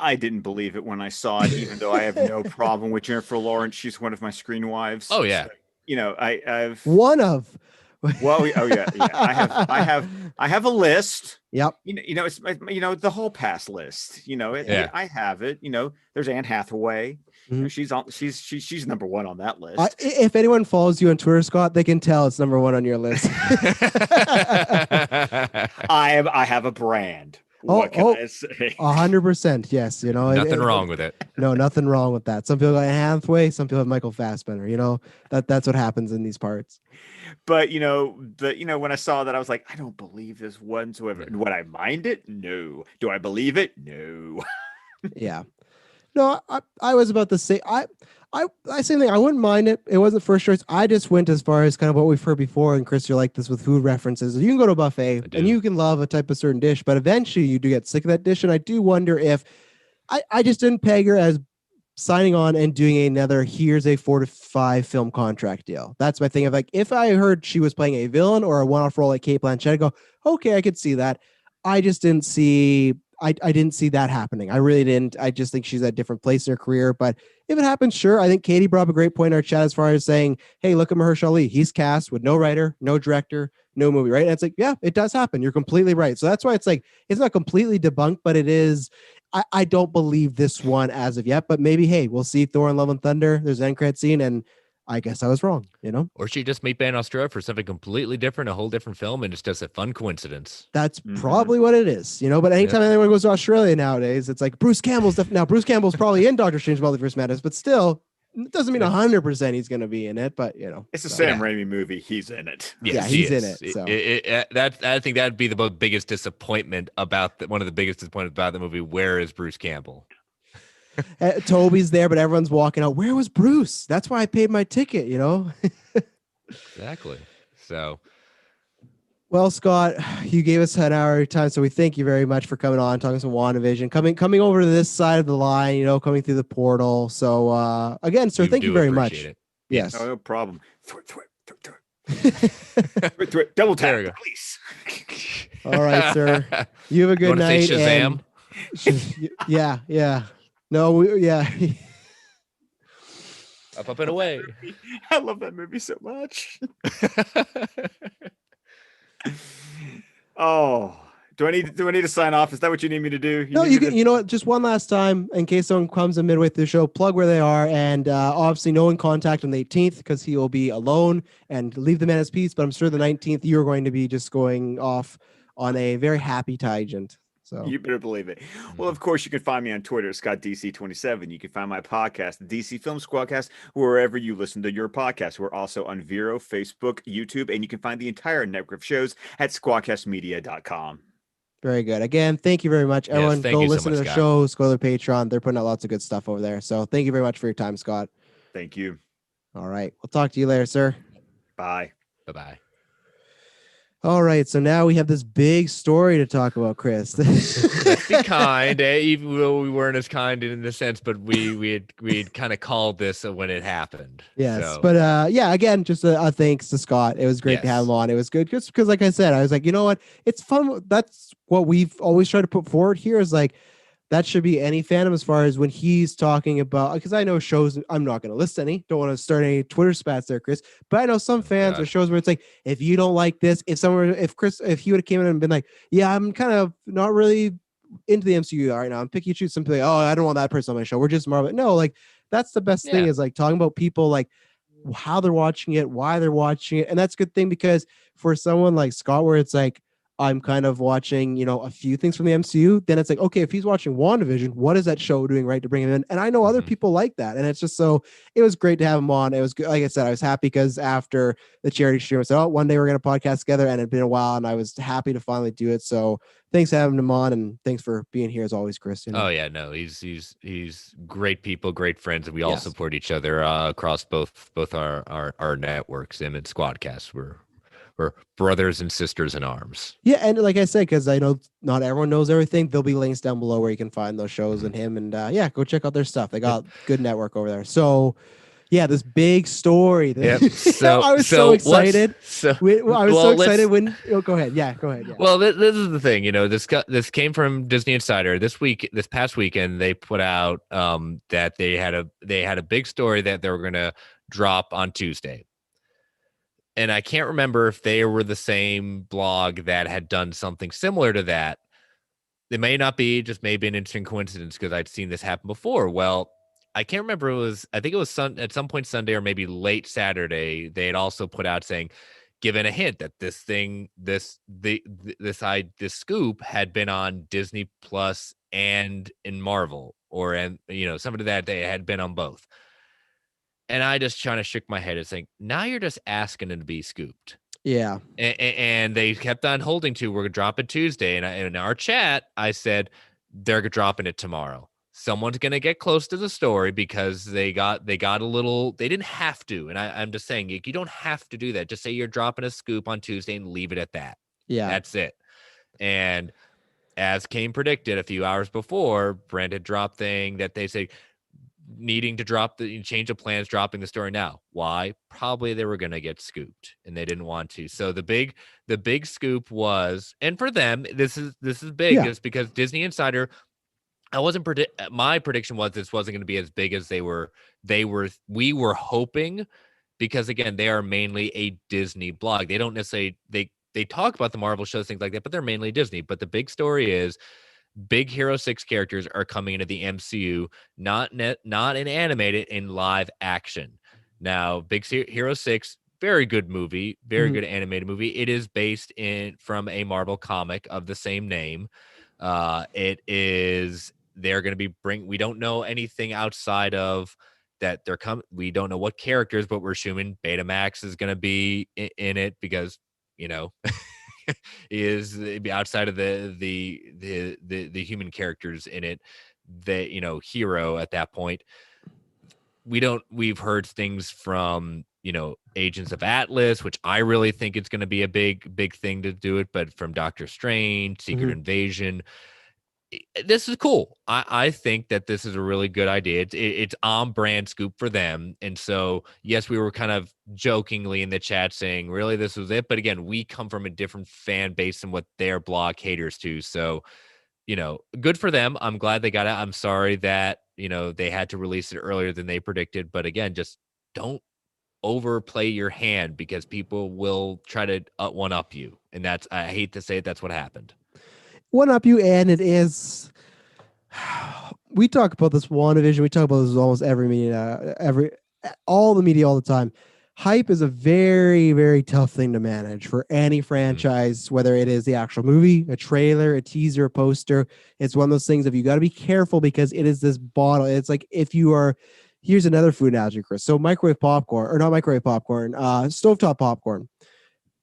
I didn't believe it when I saw it, even though I have no problem with Jennifer Lawrence. She's one of my screen wives. Oh yeah. So, I've one of. Well, oh yeah. I have a list. Yep. It's the whole pass list. I have it. There's Anne Hathaway. Mm-hmm. She's number 1 on that list. If anyone follows you on Twitter, Scott, they can tell it's number 1 on your list. I have a brand. What can I say? 100%. Yes. Nothing wrong with it. No, nothing wrong with that. Some people have Hathaway, some people have Michael Fassbender. That's what happens in these parts. But when I saw that, I was like, I don't believe this whatsoever. Would I mind it? No. Do I believe it? No. Yeah. No, I was about to say I same thing. I wouldn't mind it. It wasn't first choice. I just went as far as kind of what we've heard before. And Chris, you're like this with food references. You can go to a buffet and you can love a type of certain dish, but eventually you do get sick of that dish. And I do wonder if I just didn't peg her as signing on and doing another, here's a 4 to 5 film contract deal. That's my thing of like, if I heard she was playing a villain or a one-off role like Cate Blanchett, I'd go, okay, I could see that. I just didn't see I didn't see that happening. I really didn't. I just think she's at a different place in her career. But if it happens, sure. I think Katie brought up a great point in our chat as far as saying, hey, look at Mahershala Ali. He's cast with no writer, no director, no movie, right? And it's like, yeah, it does happen. You're completely right. So that's why it's like, it's not completely debunked, but it is. I don't believe this one as of yet, but maybe, hey, we'll see Thor and Love and Thunder. There's an end credit scene, and I guess I was wrong, Or she just meet Ben Australia for something completely different, a whole different film, and it's just a fun coincidence. That's probably what it is, But anytime anyone goes to Australia nowadays, it's like Bruce Campbell's now. Bruce Campbell's probably in Doctor Strange Multiverse Madness, but still, it doesn't mean 100% he's going to be in it. But it's a Sam Raimi movie. He's in it. Yes, yeah, he's in it. So I think that'd be the biggest disappointment about one of the biggest disappointments about the movie. Where is Bruce Campbell? Toby's there, but everyone's walking out. Where was Bruce? That's why I paid my ticket, Exactly. So, well, Scott, you gave us an hour of time, so we thank you very much for coming on, talking some WandaVision, coming over to this side of the line, coming through the portal. So, again, sir, thank you very much. It. Yes, no problem. Double tap, please. All right, sir. You have a good night. Say Shazam? Yeah. No, yeah. Up and away. I love that movie so much. Oh, do I need to sign off? Is that what you need me to do? You know what? Just one last time, in case someone comes in midway through the show, plug where they are, and obviously no one contact on the 18th because he will be alone and leave the man his peace. But I'm sure the 19th you are going to be just going off on a very happy tangent. So You better believe it. Well, Mhm. of course, you can find me on Twitter, ScottDC27. You can find my podcast, the DC Film Squadcast, wherever you listen to your podcast. We're also on Vero, Facebook, YouTube, and you can find the entire network of shows at squadcastmedia.com. very good. Again, thank you very much. Yes, Everyone, thank go you so listen much, to the Scott. shows, go to their Patreon. They're putting out lots of good stuff over there. So thank you very much for your time, Scott. Thank you. All right. We'll talk to you later, sir. Bye. Bye-bye. All right. So now we have this big story to talk about, Chris. Let's be kind, even though we weren't as kind in the sense, but we'd kind of called this when it happened. Yes, So, but yeah, again, just a thanks to Scott. It was great to have him yes. on. It was good just because, like I said, I was like, you know what, it's fun. That's what we've always tried to put forward here is like that should be any fandom as far as when he's talking about because I know shows. I'm not going to list any. Don't want to start any Twitter spats there, Chris. But I know some Oh, fans or God. shows where it's like, if you don't like this, if he would have came in and been like, yeah, I'm kind of not really into the MCU right now. I'm picky choose something like, oh, I don't want that person on my show. We're just Marvel. No, like that's the best thing Yeah. is like talking about people like how they're watching it, why they're watching it. And that's a good thing because for someone like Scott, where it's like, I'm kind of watching, a few things from the MCU, then it's like, okay, if he's watching WandaVision, what is that show doing right to bring him in? And I know other Mhm. people like that. And it's just so, it was great to have him on. It was good. Like I said, I was happy because after the charity stream, I said, oh, one day we're going to podcast together. And it'd been a while and I was happy to finally do it. So thanks for having him on. And thanks for being here as always, Chris. Oh yeah, no, he's great people, great friends, and we all Yes. support each other across both our networks. Him and Squadcast, we're brothers and sisters in arms. Yeah, and like I said, because I know not everyone knows everything, there'll be links down below where you can find those shows and him. And yeah, go check out their stuff. They got good network over there. So yeah, this big story. Yep. So I was so what's excited. so I was well, so let's- excited when. Oh, go ahead. Yeah, go ahead. Yeah. Well, this is the thing, this came from Disney Insider this past weekend. They put out that they had a big story that they were going to drop on Tuesday. And I can't remember if they were the same blog that had done something similar to that. It may not be, just maybe an interesting coincidence because I'd seen this happen before. Well, I can't remember. I think it was at some point Sunday or maybe late Saturday. They had also put out saying, given a hint that this scoop had been on Disney Plus and in Marvel, and somebody that they had been on both. And I just kind of shook my head and saying, now you're just asking to be scooped. Yeah. And they kept on holding to, we're going to drop it Tuesday. And in our chat, I said, they're dropping it tomorrow. Someone's going to get close to the story because they got a little, they didn't have to. And I'm just saying, you don't have to do that. Just say you're dropping a scoop on Tuesday and leave it at that. Yeah. That's it. And as Kane predicted a few hours before, Brent had dropped thing that they say, needing to change of plans, dropping the story now. Why? Probably they were going to get scooped and they didn't want to. So the big scoop was, and for them, this is big, just because Disney Insider, my prediction was this wasn't going to be as big as we were hoping, because again, they are mainly a Disney blog. They don't necessarily, they talk about the Marvel shows, things like that, but they're mainly Disney. But the big story is, Big Hero 6 characters are coming into the MCU, not in animated, in live action. Now, Big Hero 6, very good movie, very good animated movie. It is based from a Marvel comic of the same name. They're going to be we don't know anything outside of that. We don't know what characters, but we're assuming Betamax is going to be in it because, is outside of the human characters in it, Hero at that point. We've heard things from Agents of Atlas, which I really think it's going to be a big thing to do it, but from Doctor Strange, Secret Invasion. This is cool. I think that this is a really good idea. It's on brand scoop for them. And so, yes, we were kind of jokingly in the chat saying, really, this was it. But again, we come from a different fan base than what their blog caters to. So, good for them. I'm glad they got it. I'm sorry that, they had to release it earlier than they predicted. But again, just don't overplay your hand because people will try to one up you. And I hate to say it, that's what happened. One up you, and it is. We talk about this WandaVision. We talk about this almost every media, all the media, all the time. hype is a very, very tough thing to manage for any franchise, whether it is the actual movie, a trailer, a teaser, a poster. It's one of those things of you got to be careful because it is this bottle. It's like if you are, here's another food analogy, Chris. So microwave popcorn, or not microwave popcorn, stovetop popcorn.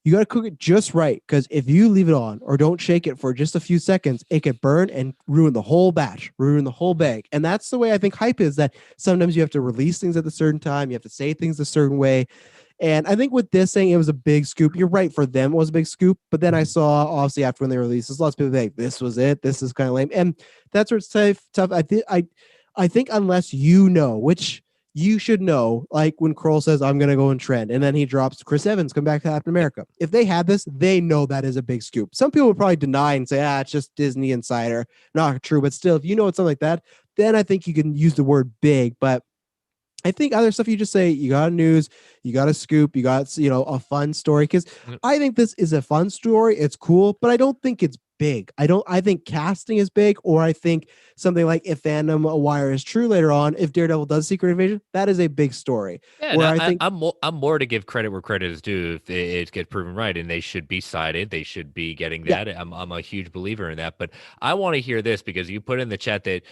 You got to cook it just right because if you leave it on or don't shake it for just a few seconds, it could burn and ruin the whole batch, ruin the whole bag. And that's the way I think hype is, that sometimes you have to release things at a certain time. You have to say things a certain way. And I think with this thing, it was a big scoop. You're right. For them, it was a big scoop. But then I saw, obviously, after when they released this, lots of people like, this was it. This is kind of lame. And that's where it's tough. I think unless you know, which you should know, like when Kroll says, I'm going to go in trend, and then he drops Chris Evans, come back to Captain America. If they had this, they know that is a big scoop. Some people would probably deny and say, it's just Disney Insider. Not true. But still, if you know it's something like that, then I think you can use the word big. But I think other stuff you just say, you got news, you got a scoop, you got, a fun story. Because I think this is a fun story. It's cool, but I don't think it's big. I think casting is big, or I think something like if Phantom Wire is true later on, if Daredevil does Secret Invasion, that is a big story. Yeah, where and I think I'm more to give credit where credit is due. If it gets proven right, and they should be cited, they should be getting that. Yeah. I'm a huge believer in that. But I want to hear this because you put in the chat that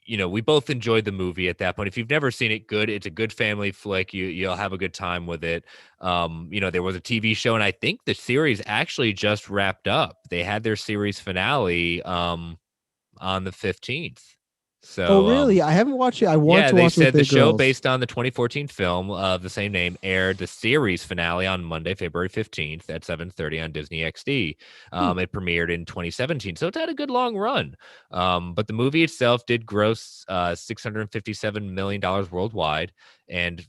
we both enjoyed the movie at that point. If you've never seen it, good. It's a good family flick. You'll have a good time with it. There was a TV show, and I think the series actually just wrapped up. They had their series finale on the 15th. So, really? I haven't watched it. I want to they watch it with said the show girls. based on the 2014 film of the same name aired the series finale on Monday, February 15th at 7:30 on Disney XD. It premiered in 2017, so it's had a good long run. But the movie itself did gross $657 million worldwide, and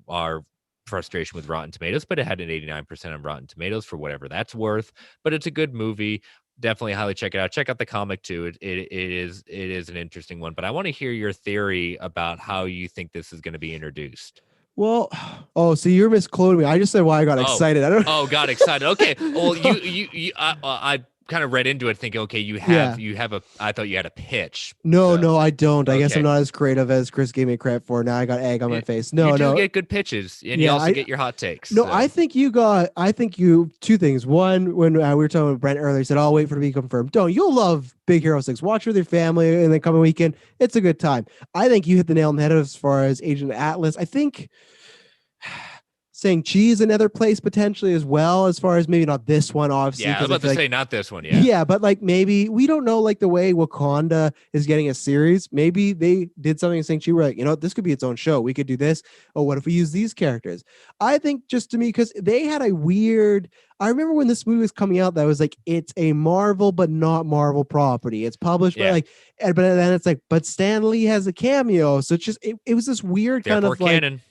our frustration with Rotten Tomatoes, but it had an 89% on Rotten Tomatoes for whatever that's worth. But it's a good movie. Definitely highly check it out. Check out the comic too. It is an interesting one. But I want to hear your theory about how you think this is going to be introduced. Well, so you're misquoting me. I just said why I got excited. I don't. Got excited. Okay. Well, I kind of read into it thinking, okay, you have I thought you had a pitch. No, I don't. I guess Okay. I'm not as creative as Chris gave me credit for. Now I got egg on my face. No, you do get good pitches, and you also get your hot takes. No, so. I think you two things. One, when we were talking with Brent earlier, he said, I'll wait for it to be confirmed. Don't. You'll love Big Hero 6. Watch with your family in the coming weekend. It's a good time. I think you hit the nail on the head as far as Agent Atlas. I think Shang-Chi is another place potentially as well, as far as maybe not this one, obviously. Yeah, I was about to say not this one. Yeah, but like maybe we don't know, like the way Wakanda is getting a series. Maybe they did something in Shang-Chi where, like, this could be its own show. We could do this. Oh, what if we use these characters? I think just to me, because they had a weird. I remember when this movie was coming out, that was like, it's a Marvel but not Marvel property. It's published by but then it's like, but Stan Lee has a cameo, so it's just it was this weird kind of like. Canon.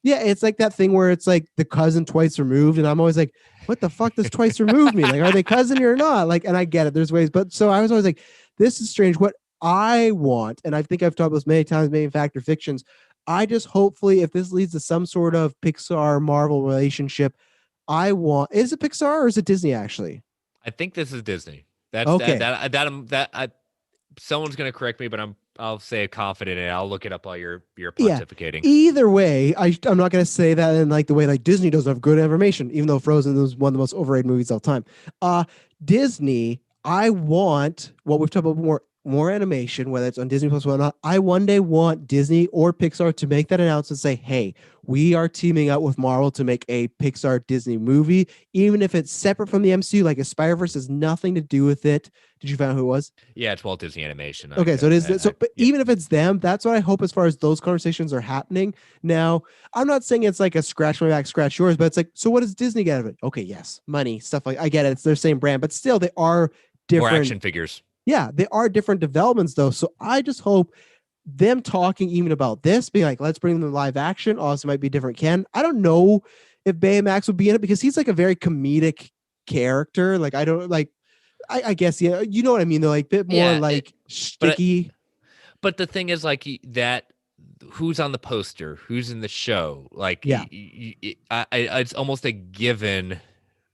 Yeah, it's like that thing where it's like the cousin twice removed, and I'm always like, what the fuck does twice removed mean? Like, are they cousin or not? Like, and I get it, there's ways, but so I was always like, this is strange. What I want, and I think I've talked about this many times, maybe in Fact or Fictions, I just hopefully, if this leads to some sort of Pixar Marvel relationship, is it Pixar or is it Disney actually? I think this is Disney. That's okay. Someone's gonna correct me, but I'll say it confident, and I'll look it up while you're pontificating. Yeah. Either way, I'm not gonna say that in like the way like Disney doesn't have good information, even though Frozen is one of the most overrated movies of all time. Disney, I want what we've talked about more animation, whether it's on Disney Plus or not. I one day want Disney or Pixar to make that announcement, say, hey, we are teaming up with Marvel to make a Pixar Disney movie, even if it's separate from the MCU, like a Spider-Verse has nothing to do with it. Did you find out who it was? Yeah, it's Walt Disney Animation. Okay, so it is. But even if it's them, that's what I hope as far as those conversations are happening. Now, I'm not saying it's like a scratch my back, scratch yours, but it's like, so what does Disney get out of it? Okay, yes, money, stuff like, I get it. It's their same brand, but still they are different. More action figures. Yeah, they are different developments though. So I just hope them talking even about this, being like, let's bring them live action. Also might be different. I don't know if Baymax would be in it because he's like a very comedic character. Like, I don't like, I guess, you know what I mean? They're like a bit more like sticky. But the thing is like that, who's on the poster, who's in the show? Like, it's almost a given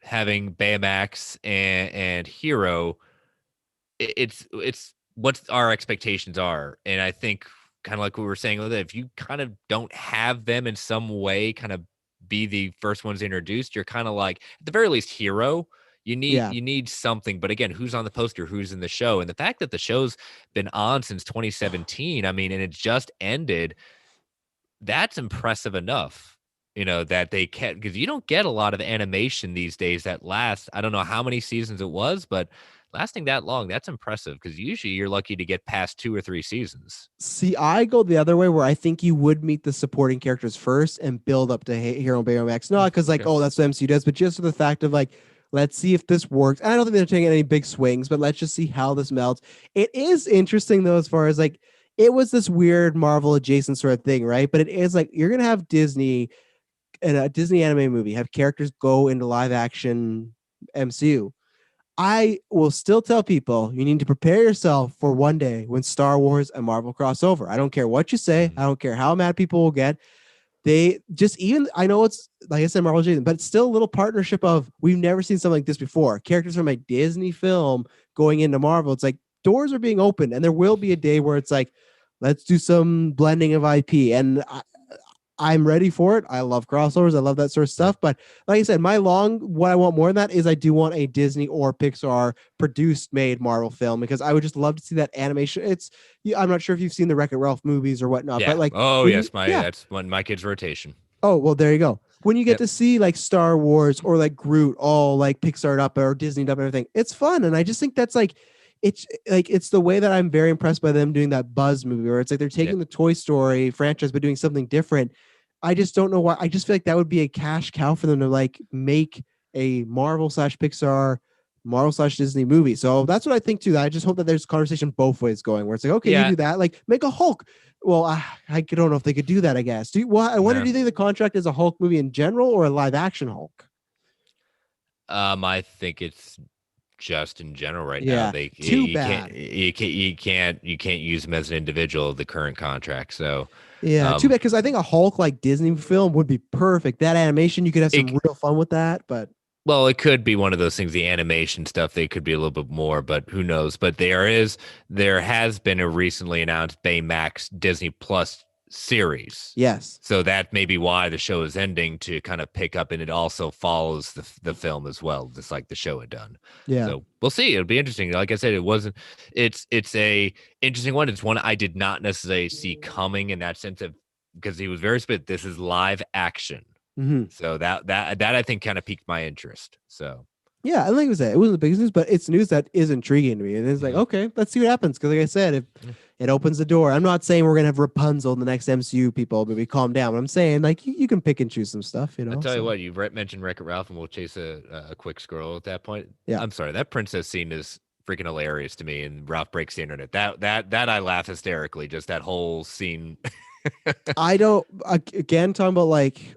having Baymax and Hero. It's what our expectations are. And I think kind of like we were saying, if you kind of don't have them in some way kind of be the first ones introduced, you're kind of like at the very least hero. Yeah. You need something, but again, who's on the poster, who's in the show, and the fact that the show's been on since 2017, I mean, and it just ended, that's impressive enough, that they can, because you don't get a lot of animation these days that lasts. I don't know how many seasons it was, but lasting that long, that's impressive, because usually you're lucky to get past 2 or 3 seasons. See, I go the other way where I think you would meet the supporting characters first and build up to Hero and Baymax. Not because like, Okay. oh, that's what MCU does, but just for the fact of like, let's see if this works. And I don't think they're taking any big swings, but let's just see how this melts. It is interesting though, as far as like, it was this weird Marvel adjacent sort of thing, right? But it is like you're gonna have Disney in a Disney anime movie have characters go into live action MCU. I will still tell people you need to prepare yourself for one day when Star Wars and Marvel crossover. I don't care what you say. I don't care how mad people will get. They just even, I know it's like I said, Marvel Jason, but it's still a little partnership of we've never seen something like this before. Characters from a Disney film going into Marvel. It's like doors are being opened, and there will be a day where it's like, let's do some blending of IP. And I'm ready for it. I love crossovers. I love that sort of stuff. But like I said, what I want more than that is I do want a Disney or Pixar produced made Marvel film, because I would just love to see that animation. I'm not sure if you've seen the Wreck-It Ralph movies or whatnot, Yeah. but like, Oh yes, that's one my kid's rotation. Oh, well, there you go. When you get to see like Star Wars or like Groot all like Pixar'd up or Disney'd up and everything, it's fun. And I just think that's like, it's the way that I'm very impressed by them doing that Buzz movie, where it's like they're taking the Toy Story franchise but doing something different. I just don't know why. I just feel like that would be a cash cow for them to like make a Marvel/Pixar, Marvel/Disney movie. So that's what I think too. I just hope that there's conversation both ways going, where it's like, okay, you do that, like make a Hulk. Well, I don't know if they could do that, I guess. I wonder, do you think the contract is a Hulk movie in general or a live action Hulk? I think it's just in general right Yeah, now. They too you bad. You can't use him as an individual of the current contract. So yeah, too bad, because I think a Hulk like Disney film would be perfect. That animation, you could have some real fun with that. But well, it could be one of those things. The animation stuff, they could be a little bit more, but who knows? But there has been a recently announced Baymax Disney Plus series. Yes. So that may be why the show is ending, to kind of pick up, and it also follows the film as well, just like the show had done. Yeah. So we'll see. It'll be interesting. Like I said, it's a interesting one. It's one I did not necessarily see coming in that sense of, because he was very specific. This is live action. Mm-hmm. So that I think kind of piqued my interest. So yeah, I think it wasn't the biggest news, but it's news that is intriguing to me. And it's like, okay, let's see what happens. Because like I said, it opens the door. I'm not saying we're gonna have Rapunzel in the next MCU, people, but we calm down. But I'm saying like you can pick and choose some stuff, I'll tell you what, you mentioned Wreck-It Ralph, and we'll chase a quick scroll at that point. Yeah. I'm sorry, that princess scene is freaking hilarious to me, and Ralph breaks the internet. That I laugh hysterically, just that whole scene. I don't, again, talking about like,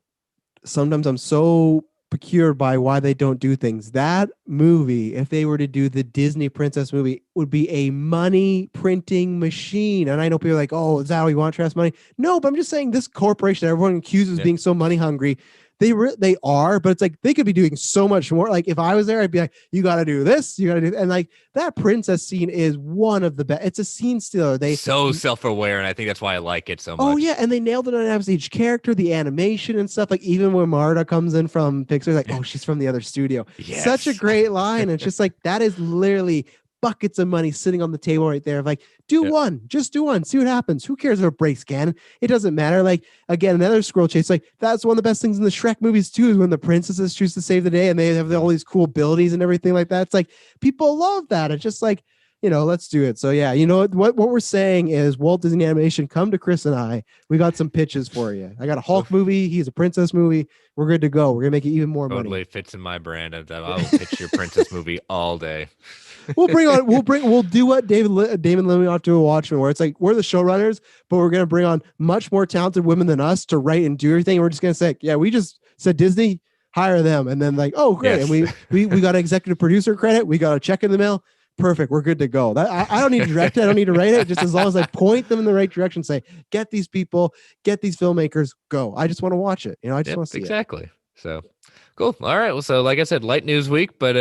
sometimes I'm so peculiar by why they don't do things. That movie, if they were to do the Disney princess movie, would be a money printing machine. And I know people are like, oh, is that how you want to transfer money? No, but I'm just saying this corporation that everyone accuses being so money hungry, they are, but it's like they could be doing so much more. Like if I was there, I'd be like, you got to do this, you got to do, and like that princess scene is one of the best. It's a scene stealer. They so self-aware, and I think that's why I like it so much. Oh yeah, and they nailed it on each character, the animation and stuff. Like even when Marta comes in from Pixar, like, oh, she's from the other studio. Yes. Such a great line. It's just like that is literally buckets of money sitting on the table right there. Like, just do one, see what happens. Who cares if it breaks again? It doesn't matter. Like again, another squirrel chase. Like that's one of the best things in the Shrek movies too, is when the princesses choose to save the day and they have all these cool abilities and everything like that. It's like people love that. It's just like, let's do it. So yeah, what we're saying is Walt Disney Animation, come to Chris and I. We got some pitches for you. I got a Hulk movie. He's a princess movie. We're good to go. We're gonna make it even more money. Totally fits in my brand. I will pitch your princess movie all day. We'll do what Damon Lindelof do a Watchmen, where it's like we're the showrunners, but we're gonna bring on much more talented women than us to write and do everything. We're just gonna say, yeah, we just said Disney, hire them, and then like, oh great, Yes. and we got an executive producer credit, we got a check in the mail. Perfect. We're good to go. I don't need to direct it. I don't need to write it. Just as long as I point them in the right direction, say, get these people, get these filmmakers, go. I just want to watch it. I just want to see exactly. So cool. All right. Well, so like I said, light news week, but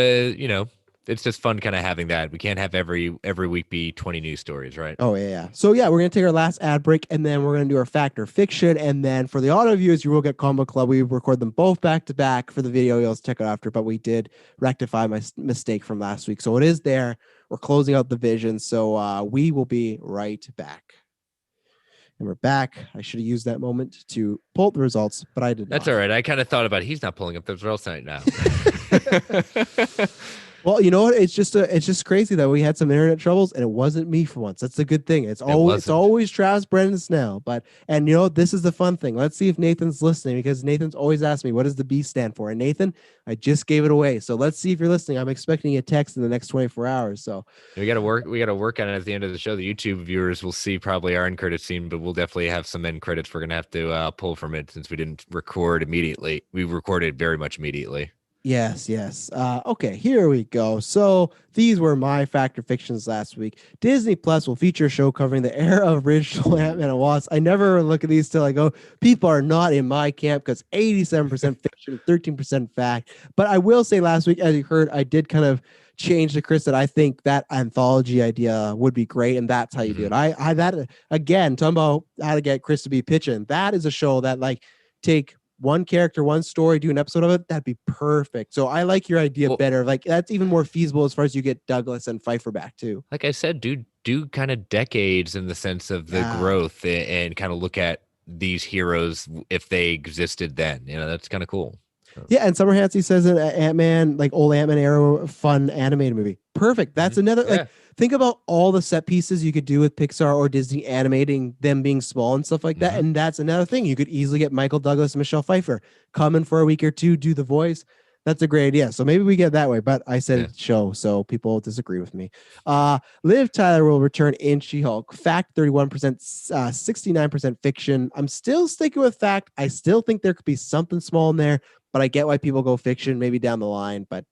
it's just fun kind of having that. We can't have every week be 20 news stories, right? Oh yeah. So yeah, we're gonna take our last ad break, and then we're gonna do our fact or fiction, and then for the audio viewers, you will get Combo Club. We record them both back to back. For the video, you'll check it after. But we did rectify my mistake from last week, so it is there. We're closing out the vision, so we will be right back. And we're back. I should have used that moment to pull up the results, but I did not. That's all right. I kind of thought about he's not pulling up the results right now. Well, you know what? It's just crazy that we had some internet troubles, and it wasn't me for once. That's a good thing. It's always Travis, Brendan, Snell. And you know, this is the fun thing. Let's see if Nathan's listening, because Nathan's always asked me, what does the B stand for? And Nathan, I just gave it away. So let's see if you're listening. I'm expecting a text in the next 24 hours. So we gotta work on it at the end of the show. The YouTube viewers will see probably our end credit scene, but we'll definitely have some end credits we're gonna have to pull from it, since we didn't record immediately. We recorded very much immediately. Yes. Okay, here we go. So these were my fact or fictions last week. Disney Plus will feature a show covering the era of original Ant-Man and Wasp. I never look at these till I go, people are not in my camp, because 87% fiction, 13% fact. But I will say last week, as you heard, I did kind of change to Chris that I think that anthology idea would be great, and that's how you do it. I that again, talking about how to get Chris to be pitching. That is a show that take one character, one story, do an episode of it. That'd be perfect. So I like your idea better. That's even more feasible as far as you get Douglas and Pfeiffer back too. Like I said, do kind of decades in the sense of the growth, and kind of look at these heroes if they existed then. That's kind of cool. Yeah, and Summer Hansey says an Ant-Man, old Ant-Man era fun animated movie. Perfect. That's another think about all the set pieces you could do with Pixar or Disney animating them being small and stuff like that. And that's another thing. You could easily get Michael Douglas and Michelle Pfeiffer come in for a week or two, do the voice. That's a great idea. So maybe we get that way, but I said show, so people disagree with me. Liv Tyler will return in She-Hulk. Fact 31%, 69% fiction. I'm still sticking with fact. I still think there could be something small in there, but I get why people go fiction maybe down the line, but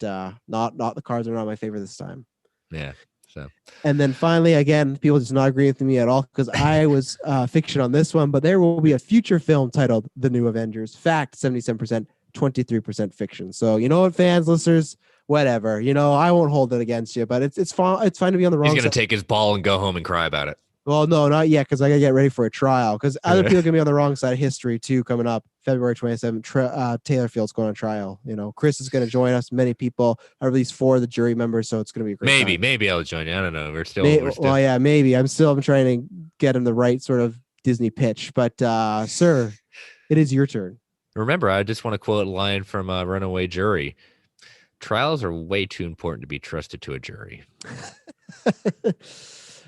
not the cards are not my favorite this time. Yeah. So, and then finally, again, people just not agreeing with me at all, because I was fiction on this one, but there will be a future film titled The New Avengers. Fact 77%, 23% fiction. So you know what, fans, listeners, whatever. I won't hold it against you, but it's fine. It's fine to be on the wrong side. He's gonna take his ball and go home and cry about it. Well, no, not yet, because I gotta get ready for a trial. Because other people can be on the wrong side of history too. Coming up February 27th, Taylor Field's going on trial. Chris is going to join us. Many people, or at least 4 of the jury members. So it's going to be a great. Maybe I'll join you. I don't know. We're still. Well, yeah, maybe. I'm trying to get him the right sort of Disney pitch. But sir, it is your turn. Remember, I just want to quote a line from Runaway Jury. Trials are way too important to be trusted to a jury.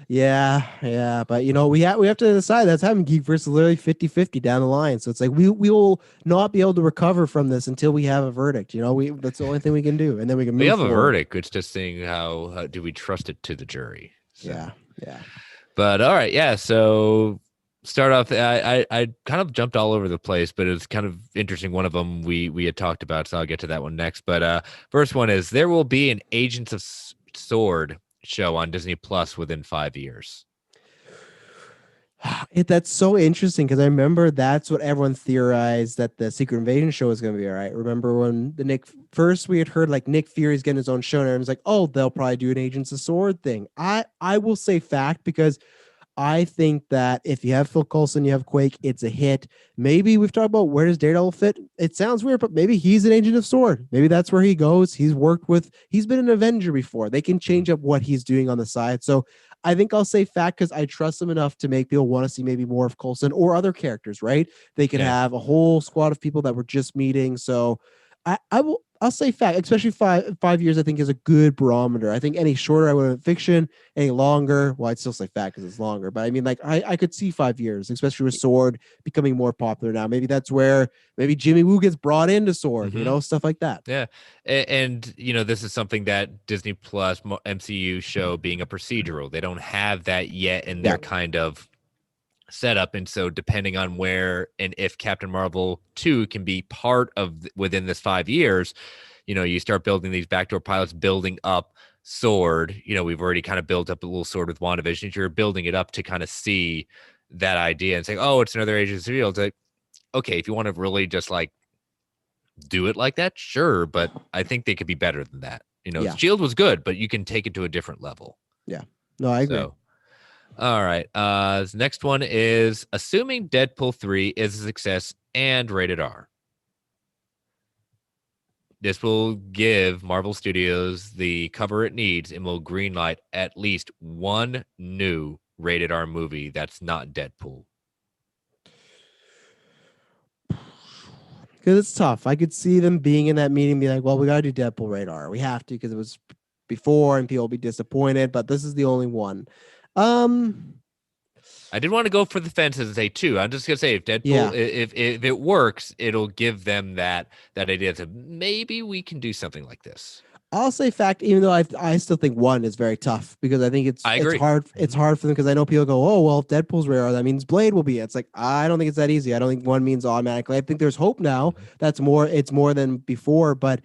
Yeah, but we have to decide. That's having Geek versus literally 50-50 down the line. So it's we will not be able to recover from this until we have a verdict. That's the only thing we can do, and then we can. We have forward. A verdict. It's just seeing how do we trust it to the jury. So. Yeah. But all right, yeah. So start off. I kind of jumped all over the place, but it's kind of interesting. One of them we had talked about, so I'll get to that one next. But first one is there will be an Agents of S.W.O.R.D. show on Disney Plus within 5 years. That's so interesting, because I remember that's what everyone theorized that the Secret Invasion show was going to be. All right, remember when we had heard Nick Fury's getting his own show, and everyone's like, oh, they'll probably do an Agents of S.W.O.R.D. thing. I will say fact, because I think that if you have Phil Coulson, you have Quake, it's a hit. Maybe we've talked about where does Daredevil fit. It sounds weird, but maybe he's an Agent of S.W.O.R.D. Maybe that's where he goes. He's been an Avenger before. They can change up what he's doing on the side. So I think I'll say fact, because I trust him enough to make people want to see maybe more of Coulson or other characters, right? They could have a whole squad of people that were just meeting. So I'll say fact, especially 5 years, I think is a good barometer. I think any shorter, I would have fiction. Any longer, well, I'd still say fact because it's longer. But I mean, I could see 5 years, especially with S.W.O.R.D. becoming more popular now. Maybe that's where maybe Jimmy Woo gets brought into S.W.O.R.D., stuff like that. Yeah. And this is something that Disney Plus MCU show being a procedural. They don't have that yet in their kind of setup, and so depending on where and if Captain Marvel 2 can be part of within this 5 years, you start building these backdoor pilots, building up S.W.O.R.D. We've already kind of built up a little S.W.O.R.D. with WandaVision. You're building it up to kind of see that idea and saying, oh, it's another Agents of S.W.O.R.D. It's okay, if you want to really just do it like that, sure, but I think they could be better than that. Yeah. Shield was good, but you can take it to a different level. Yeah. No, I agree. So, all right. The next one is assuming Deadpool 3 is a success and rated R. This will give Marvel Studios the cover it needs and will greenlight at least one new rated R movie that's not Deadpool. Because it's tough. I could see them being in that meeting, be like, "Well, we got to do Deadpool radar. We have to because it was before, and people will be disappointed." But this is the only one. I did want to go for the fences and say two. I'm just gonna say if Yeah. Deadpool, if it works, it'll give them that idea to maybe we can do something like this. I'll say fact, even though I still think one is very tough because I think I agree. it's hard for them because I know people go, oh well, if Deadpool's rare, that means Blade will be. It's like I don't think it's that easy. I don't think one means automatically. I think there's hope now. That's more. It's more than before, but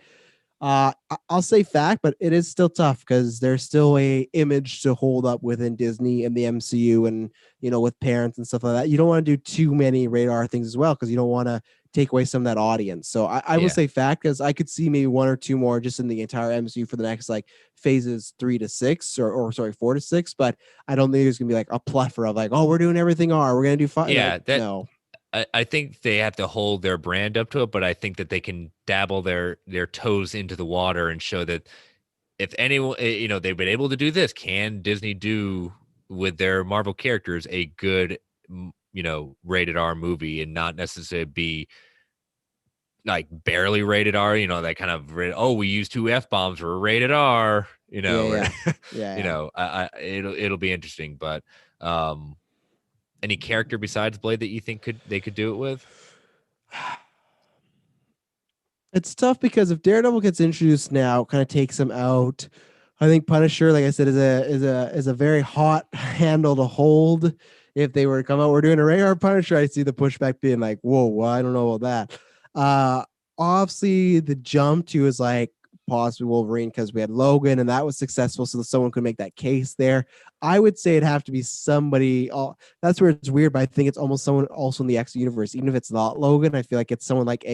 I'll say fact, but it is still tough because there's still a image to hold up within Disney and the MCU, and with parents and stuff like that. You don't want to do too many radar things as well because you don't want to take away some of that audience. So I will say fact because I could see maybe one or two more just in the entire MCU for the next like phases 3 to 6 or sorry 4 to 6. But I don't think there's gonna be like a plethora of like, oh, we're doing everything R. We're gonna do 5. Yeah, like, no. I think they have to hold their brand up to it, but I think that they can dabble their toes into the water and show that if anyone, they've been able to do this, can Disney do with their Marvel characters a good, rated R movie and not necessarily be like barely rated R, that kind of, we use 2 F-bombs for rated R, Yeah. it'll be interesting, but, any character besides Blade that you think they could do it with? It's tough because if Daredevil gets introduced now, it kind of takes him out. I think Punisher, like I said, is a very hot handle to hold. If they were to come out, we're doing a radar Punisher, I see the pushback being like, whoa, well, I don't know about that. Obviously, the jump to is like possibly Wolverine because we had Logan and that was successful, so someone could make that case there. I would say it'd have to be somebody. That's where it's weird, but I think it's almost someone also in the X universe. Even if it's not Logan, I feel like it's someone like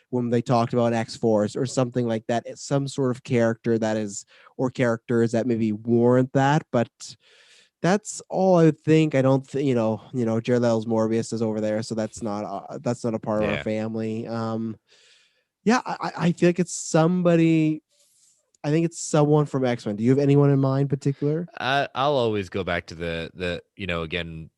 when they talked about X-Force or something like that. It's some sort of character that is, or characters that maybe warrant that. But that's all I would think. I don't think, Jared Leto's Morbius is over there, so that's not a part of our family. I feel like it's somebody. I think it's someone from X-Men. Do you have anyone in mind in particular? I'll always go back to the again,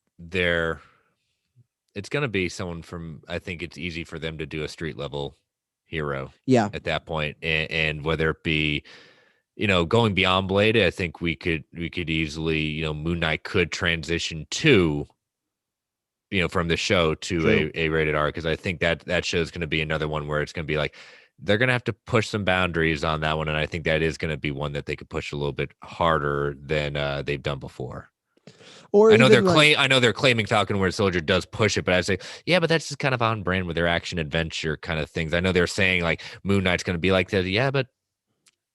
it's going to be someone from, I think it's easy for them to do a street level hero. Yeah. At that point. And whether it be, going beyond Blade, I think we could easily, Moon Knight could transition to, from the show to a rated R. Cause I think that show is going to be another one where it's going to be like, they're going to have to push some boundaries on that one. And I think that is going to be one that they could push a little bit harder than they've done before. Or I know they're claiming Falcon Winter Soldier does push it, but I say, yeah, but that's just kind of on brand with their action adventure kind of things. I know they're saying like Moon Knight's going to be like that. Yeah, but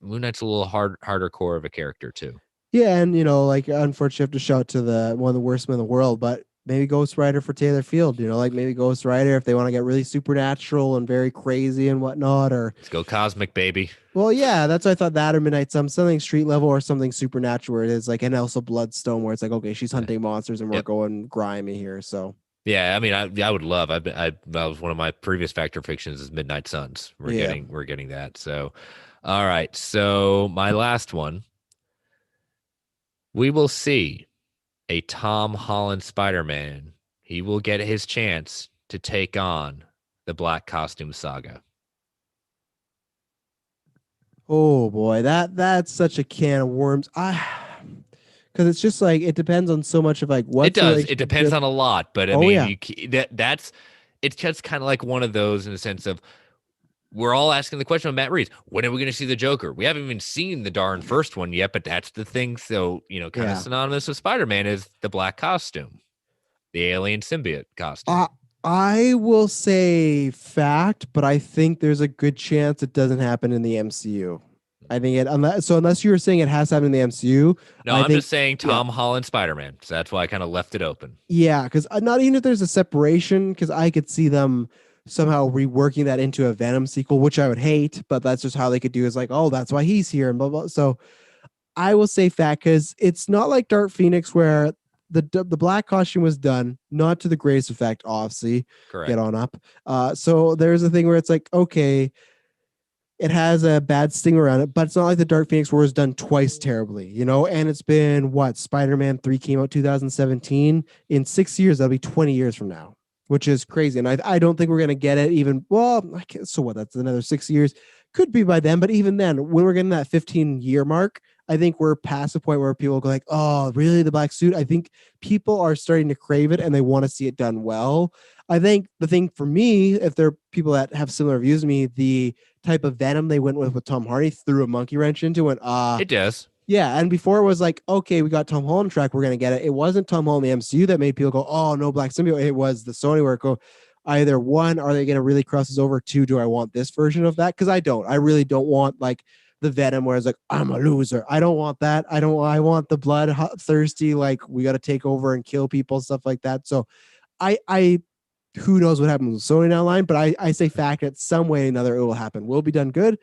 Moon Knight's a little harder core of a character too. Yeah, and like unfortunately, I have to shout to one of the worst men in the world, but maybe Ghost Rider for Taylor Field. Like maybe Ghost Rider if they want to get really supernatural and very crazy and whatnot, or let's go cosmic, baby. Well, yeah, that's why I thought that or Midnight something street level or something supernatural where it is like, and also Bloodstone where it's like, okay, she's hunting monsters and we're going grimy here. So yeah, I mean, I would love. That was one of my previous Factor fictions is Midnight Suns. We're getting that. So, all right. So my last one, we will see a Tom Holland Spider-Man. He will get his chance to take on the Black Costume Saga. Oh boy, that's such a can of worms. Because it's just like it depends on so much of like what it does. It depends on a lot, but I mean, it's just kind of like one of those in the sense of we're all asking the question of Matt Reeves. When are we going to see the Joker? We haven't even seen the darn first one yet, but that's the thing. So kind of synonymous with Spider-Man is the black costume, the alien symbiote costume. I will say fact, but I think there's a good chance it doesn't happen in the MCU. I think unless you were saying it has to happen in the MCU. No, I'm just saying Tom Holland Spider-Man. So that's why I kind of left it open. Yeah, because not even if there's a separation, because I could see them somehow reworking that into a Venom sequel, which I would hate, but that's just how they could do is like, oh, that's why he's here and blah blah. So I will say fact because it's not like Dark Phoenix where the black costume was done, not to the greatest effect, obviously. Correct. Get on up. So there's a thing where it's like, okay, it has a bad sting around it, but it's not like the Dark Phoenix War was done twice terribly, you know? And it's been what? Spider-Man 3 came out 2017. In 6 years, that'll be 20 years from now, which is crazy. And I don't think we're going to get it even, well, so what? That's another 6 years. Could be by then, but even then, when we're getting that 15-year mark, I think we're past the point where people go like, oh, really? The black suit? I think people are starting to crave it and they want to see it done well. I think the thing for me, if there are people that have similar views to me, the type of Venom they went with Tom Hardy threw a monkey wrench into it. It does. Yeah, and before it was like, okay, we got Tom Holland track, we're gonna get it. It wasn't Tom Holland in the MCU that made people go, oh no, Black Symbiote. It was the Sony where it go, either one, are they gonna really cross us over? Two, do I want this version of that? Because I don't. I really don't want like the Venom where it's like, I'm a loser. I don't want that. I want the blood thirsty, like we gotta take over and kill people, stuff like that. So I who knows what happens with Sony down the line, but I say fact that some way or another it will happen. Will it be done good?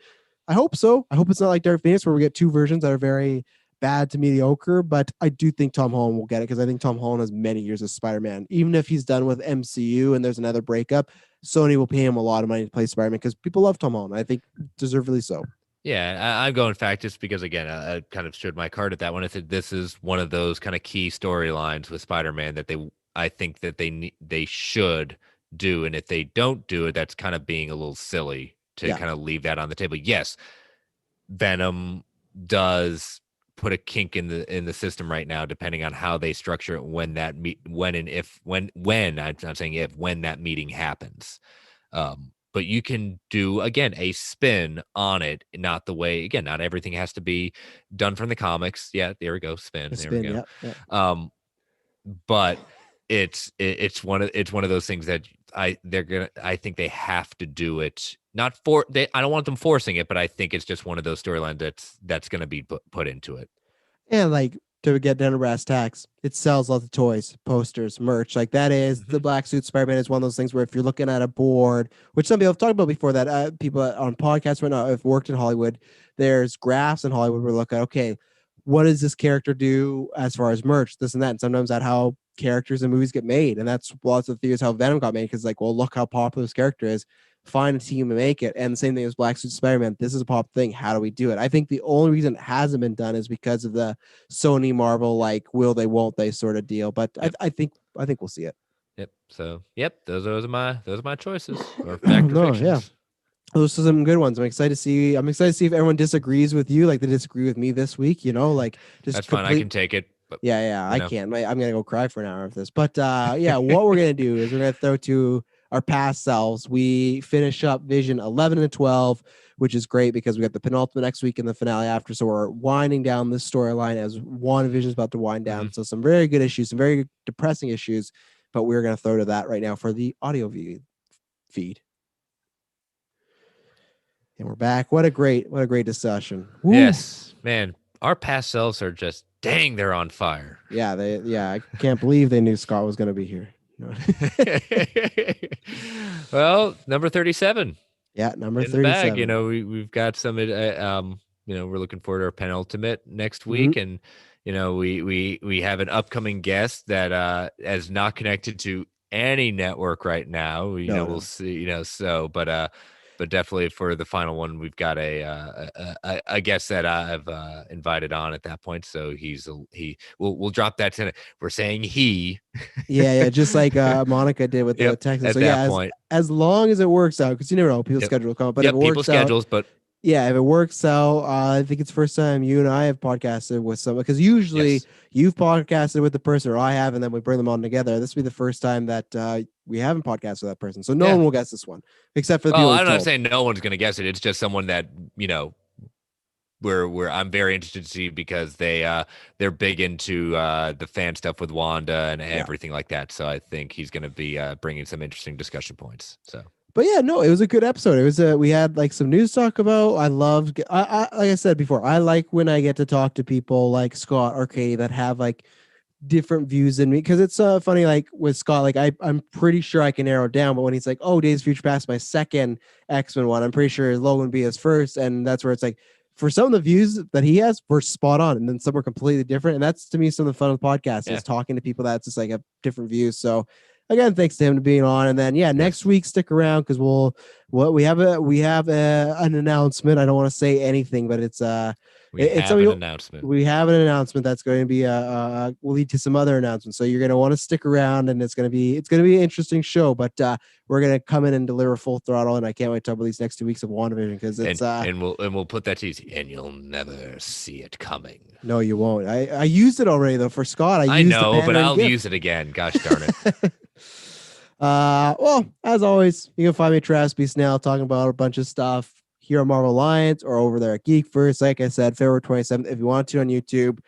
I hope so. I hope it's not like Dark Phoenix where we get two versions that are very bad to mediocre, but I do think Tom Holland will get it because I think Tom Holland has many years as Spider-Man. Even if he's done with MCU and there's another breakup, Sony will pay him a lot of money to play Spider-Man because people love Tom Holland. I think deservedly so. Yeah, I'm going fact just because, again, I kind of showed my card at that one. I said this is one of those kind of key storylines with Spider-Man that I think that they should do, and if they don't do it, that's kind of being a little silly to kind of leave that on the table. Yes, Venom does put a kink in the system right now, depending on how they structure it when that when I'm not saying if, when that meeting happens. But you can do, again, a spin on it, not the way, again, not everything has to be done from the comics. Yeah, there we go, spin. There we go. Yeah. But it's one of those things that I think they have to do it. I don't want them forcing it, but I think it's just one of those storylines that's going to be put into it. And like to get down to brass tacks, it sells lots of toys, posters, merch. Like that is the Black Suit Spider-Man is one of those things where if you're looking at a board, which some people have talked about before, that people on podcasts right now have worked in Hollywood, there's graphs in Hollywood where we look at, okay, what does this character do as far as merch, this and that. And sometimes that how characters and movies get made. And that's lots of theories how Venom got made because like, well, look how popular this character is. Find a team and make it. And the same thing as Black Suit Spider-Man. This is a pop thing. How do we do it? I think the only reason it hasn't been done is because of the Sony Marvel, like, will they, won't they sort of deal. But yep. I think we'll see it. Yep. So those are my choices or fact or fictions. Yeah. Those are some good ones. I'm excited to see if everyone disagrees with you, like they disagree with me this week, you know, like just that's fine. I can take it. But, I can't. I'm gonna go cry for an hour of this. But what we're gonna do is we're gonna throw to our past selves. We finish up Vision 11 and 12, which is great because we got the penultimate next week and the finale after. So we're winding down this storyline as Wandavision is about to wind down. So some very good issues, some very depressing issues, but we're gonna throw to that right now for the audio feed. And we're back. What a great discussion. Woo. Yes, man. Our past selves are just, dang, they're on fire. Yeah, I can't believe they knew Scott was going to be here. Well, number 37. Yeah, number 37. Bag. You know, we've got some. We're looking forward to our penultimate next week, and you know, we have an upcoming guest that is not connected to any network right now. We'll see. You know, so but definitely for the final one, we've got a guest that I've invited on at that point. So we'll drop that to. We're saying he. Yeah, just like Monica did with the Texans. So that point, as long as it works out, because you never know, people's schedule will come. But if it works schedules, but. Yeah, if it works out, I think it's the first time you and I have podcasted with someone, because usually you've podcasted with the person or I have, and then we bring them on together. This will be the first time that we haven't podcasted with that person. So no one will guess this one, except for the people. I'm not saying no one's going to guess it. It's just someone that, you know, where I'm very interested to see because they're big into the fan stuff with Wanda and everything like that. So I think he's going to be bringing some interesting discussion points. So. But yeah, no, it was a good episode. It was we had like some news to talk about. I like I said before, I like when I get to talk to people like Scott or Katie that have like different views than me, because it's funny, like with Scott, like I'm pretty sure I can narrow it down, but when he's like, oh, Days of Future Past my second X-Men one, I'm pretty sure Logan would be his first, and that's where it's like, for some of the views that he has were spot on, and then some were completely different, and that's to me some of the fun of the podcast is talking to people that's just like a different views. So again, thanks to him to being on, and then next week stick around because we have an announcement. I don't want to say anything, but it's an announcement. We have an announcement that's going to be will lead to some other announcements. So you're going to want to stick around, and it's going to be an interesting show. But we're going to come in and deliver full throttle, and I can't wait to talk about these next 2 weeks of WandaVision because it's and we'll put that to you, and you'll never see it coming. No, you won't. I used it already though for Scott. I know, but I'll use it again. Gosh darn it. Well, as always, you can find me at Travis Snail talking about a bunch of stuff here on Marvel Alliance or over there at Geekverse. Like I said, February 27th, if you want to on YouTube.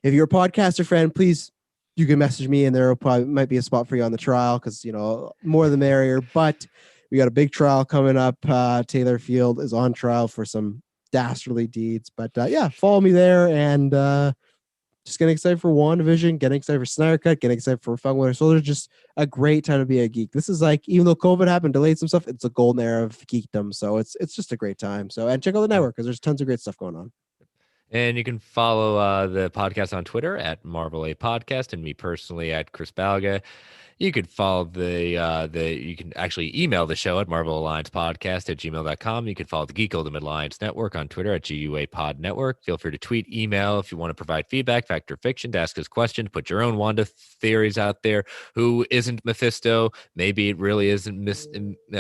If you're a podcaster friend, please, you can message me and there probably might be a spot for you on the trial because, more the merrier. But we got a big trial coming up. Taylor Field is on trial for some dastardly deeds. But follow me there, and just getting excited for WandaVision, getting excited for Snyder Cut, getting excited for Falcon Winter Soldier. Just a great time to be a geek. This is like, even though COVID happened, delayed some stuff, it's a golden era of geekdom. So it's just a great time. So, and check out the network because there's tons of great stuff going on. And you can follow the podcast on Twitter at Marvel A Podcast, and me personally at Chris Balga. You could follow you can actually email the show at marvelalliancepodcast@gmail.com. You can follow the Geek Ultimate Alliance Network on Twitter at GUA Pod Network. Feel free to tweet, email if you want to provide feedback, fact or fiction, to ask us questions, put your own Wanda theories out there. Who isn't Mephisto? Maybe it really isn't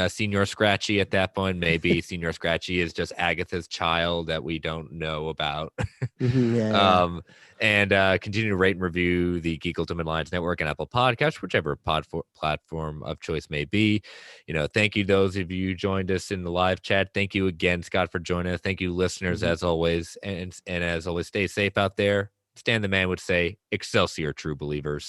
Senior Scratchy at that point. Maybe Senior Scratchy is just Agatha's child that we don't know about. And continue to rate and review the Geek Ultimate Alliance Network and Apple Podcasts, whichever platform of choice may be. Thank you those of you who joined us in the live chat. Thank you again, Scott, for joining us. Thank you, listeners, as always. And as always, stay safe out there. Stan the Man would say, Excelsior, true believers.